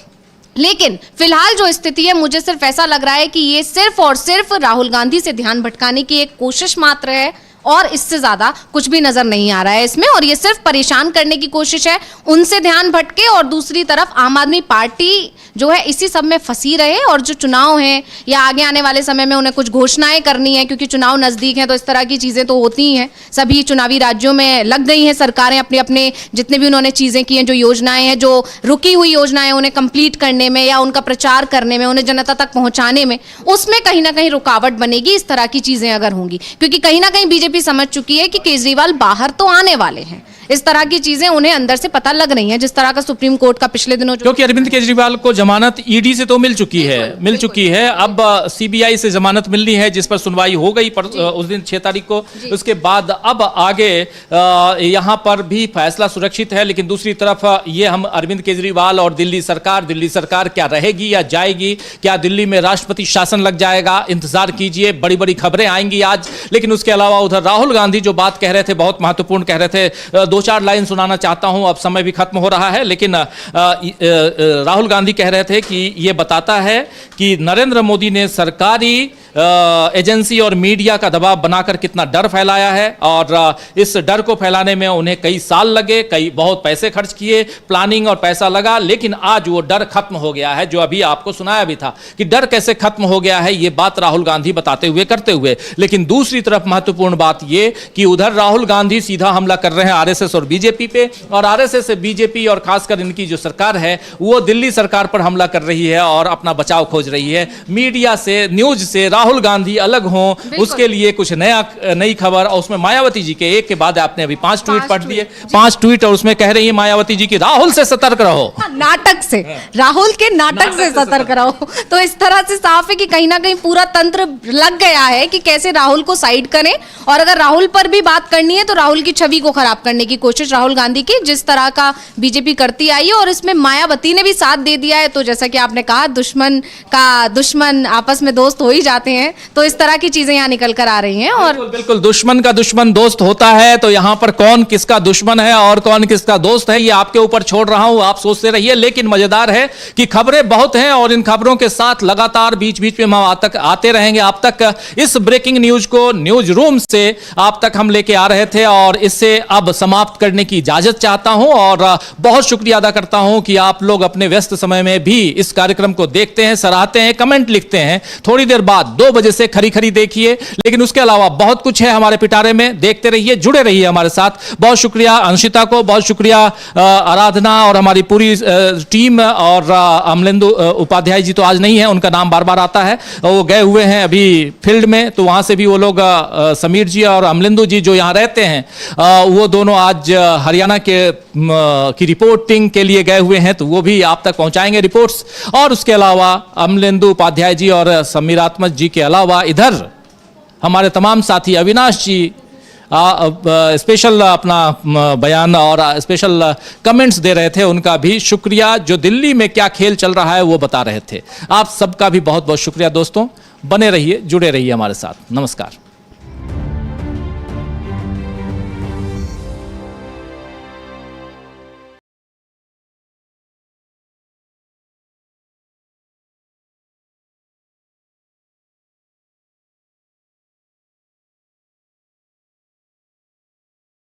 लेकिन फिलहाल जो स्थिति है, मुझे सिर्फ ऐसा लग रहा है कि ये सिर्फ और सिर्फ राहुल गांधी से ध्यान भटकाने की एक कोशिश मात्र है, और इससे ज्यादा कुछ भी नजर नहीं आ रहा है इसमें। और ये सिर्फ परेशान करने की कोशिश है, उनसे ध्यान भटके, और दूसरी तरफ आम आदमी पार्टी जो है इसी सब में फंसी रहे। और जो चुनाव हैं या आगे आने वाले समय में उन्हें कुछ घोषणाएं करनी है, क्योंकि चुनाव नजदीक हैं, तो इस तरह की चीजें तो होती ही हैं। सभी चुनावी राज्यों में लग गई हैं सरकारें अपने अपने जितने भी उन्होंने चीजें की हैं, जो योजनाएं हैं, जो रुकी हुई योजनाएं, उन्हें कंप्लीट करने में या उनका प्रचार करने में, उन्हें जनता तक पहुंचाने में, उसमें कहीं ना कहीं रुकावट बनेगी इस तरह की चीजें अगर होंगी। क्योंकि कहीं ना कहीं बीजेपी समझ चुकी है कि केजरीवाल बाहर तो आने वाले हैं, इस तरह की चीजें उन्हें अंदर से पता लग रही हैं, जिस तरह का सुप्रीम कोर्ट का पिछले दिनों क्योंकि अरविंद केजरीवाल को जमानत ईडी से तो मिल चुकी है, अब सीबीआई से जमानत मिलनी है, जिस पर सुनवाई हो गई उस दिन 6 तारीख को। उसके बाद अब आगे यहां पर भी फैसला सुरक्षित है। लेकिन दूसरी तरफ ये हम अरविंद केजरीवाल और दिल्ली सरकार क्या रहेगी या जाएगी, क्या दिल्ली में राष्ट्रपति शासन लग जाएगा, इंतजार कीजिए, बड़ी बड़ी खबरें आएंगी आज। लेकिन उसके अलावा उधर राहुल गांधी जो बात कह रहे थे, बहुत महत्वपूर्ण कह रहे थे, 2-4 लाइन सुनाना चाहता हूं, अब समय भी खत्म हो रहा है। लेकिन राहुल गांधी कह रहे थे कि यह बताता है कि नरेंद्र मोदी ने सरकारी एजेंसी और मीडिया का दबाव बनाकर कितना डर फैलाया है, और इस डर को फैलाने में उन्हें कई साल लगे, बहुत पैसे खर्च किए, प्लानिंग और पैसा लगा। लेकिन आज वो डर खत्म हो गया है, जो अभी आपको सुनाया भी था कि डर कैसे खत्म हो गया है, ये बात राहुल गांधी बताते हुए करते हुए। लेकिन दूसरी तरफ महत्वपूर्ण बात ये कि उधर राहुल गांधी सीधा हमला कर रहे हैं आरएसएस और बीजेपी पे, और आरएसएस से बीजेपी और खासकर इनकी जो सरकार है वो दिल्ली सरकार पर हमला कर रही है और अपना बचाव खोज रही है। मीडिया से, न्यूज से राहुल गांधी अलग हों, उसके लिए कुछ नई खबर, और उसमें मायावती जी के एक के बाद आपने अभी 5 ट्वीट पढ़ दिए, 5 ट्वीट, और उसमें कह रही है मायावती जी की राहुल से सतर्क रहो, नाटक से, राहुल के नाटक से सतर्क रहो। तो इस तरह से साफ है कि कहीं ना कहीं पूरा तंत्र लग गया है कि कैसे राहुल को साइड करें, और अगर राहुल पर भी बात करनी है तो राहुल की छवि को खराब करने की कोशिश राहुल गांधी की, जिस तरह का बीजेपी करती आई है। और इसमें मायावती ने भी साथ दे दिया है। तो जैसा कि आपने कहा, दुश्मन का दुश्मन आपस में दोस्त हो ही जाते हैं, तो इस तरह की चीजें यहाँ निकल कर आ रही हैं। और बिल्कुल दुश्मन का दुश्मन दोस्त होता है, तो यहाँ पर कौन किसका दुश्मन है और कौन किसका दोस्त है, ये आपके ऊपर छोड़ रहा हूं, आप सोचते रहिए। लेकिन मजेदार है कि खबरें बहुत हैं, और इन खबरों के साथ लगातार बीच बीच में हम आते रहेंगे। आप तक इस ब्रेकिंग न्यूज को न्यूज रूम से आप तक हम लेके आ रहे थे, और इससे अब समाप्त करने की इजाजत चाहता हूं। और बहुत शुक्रिया अदा करता हूं कि आप लोग अपने व्यस्त समय में भी इस कार्यक्रम को देखते हैं, सराहते हैं, कमेंट लिखते हैं। थोड़ी देर बाद 2 बजे से खरी देखिए। लेकिन उसके अलावा बहुत कुछ है हमारे पिटारे में, देखते रहिए, जुड़े रहिए हमारे साथ। बहुत शुक्रिया अंशिता को, बहुत शुक्रिया आराधना और हमारी पूरी टीम। और अमलेंदु उपाध्याय जी तो आज नहीं है, उनका नाम बार बार आता है, वो गए हुए हैं अभी फील्ड में, तो वहां से भी वो लोग समीर जी और अमलेंदु जी जो यहाँ रहते हैं, वो दोनों आज हरियाणा की रिपोर्टिंग के लिए गए हुए हैं, तो वो भी आप तक पहुंचाएंगे रिपोर्ट्स। और उसके अलावा अमलेंदु उपाध्याय जी और समीरात्मक जी के अलावा इधर हमारे तमाम साथी अविनाश जी स्पेशल अपना बयान और स्पेशल कमेंट्स दे रहे थे, उनका भी शुक्रिया। जो दिल्ली में क्या खेल चल रहा है वो बता रहे थे। आप सबका भी बहुत बहुत शुक्रिया दोस्तों। बने रहिए, जुड़े रहिए हमारे साथ। नमस्कार।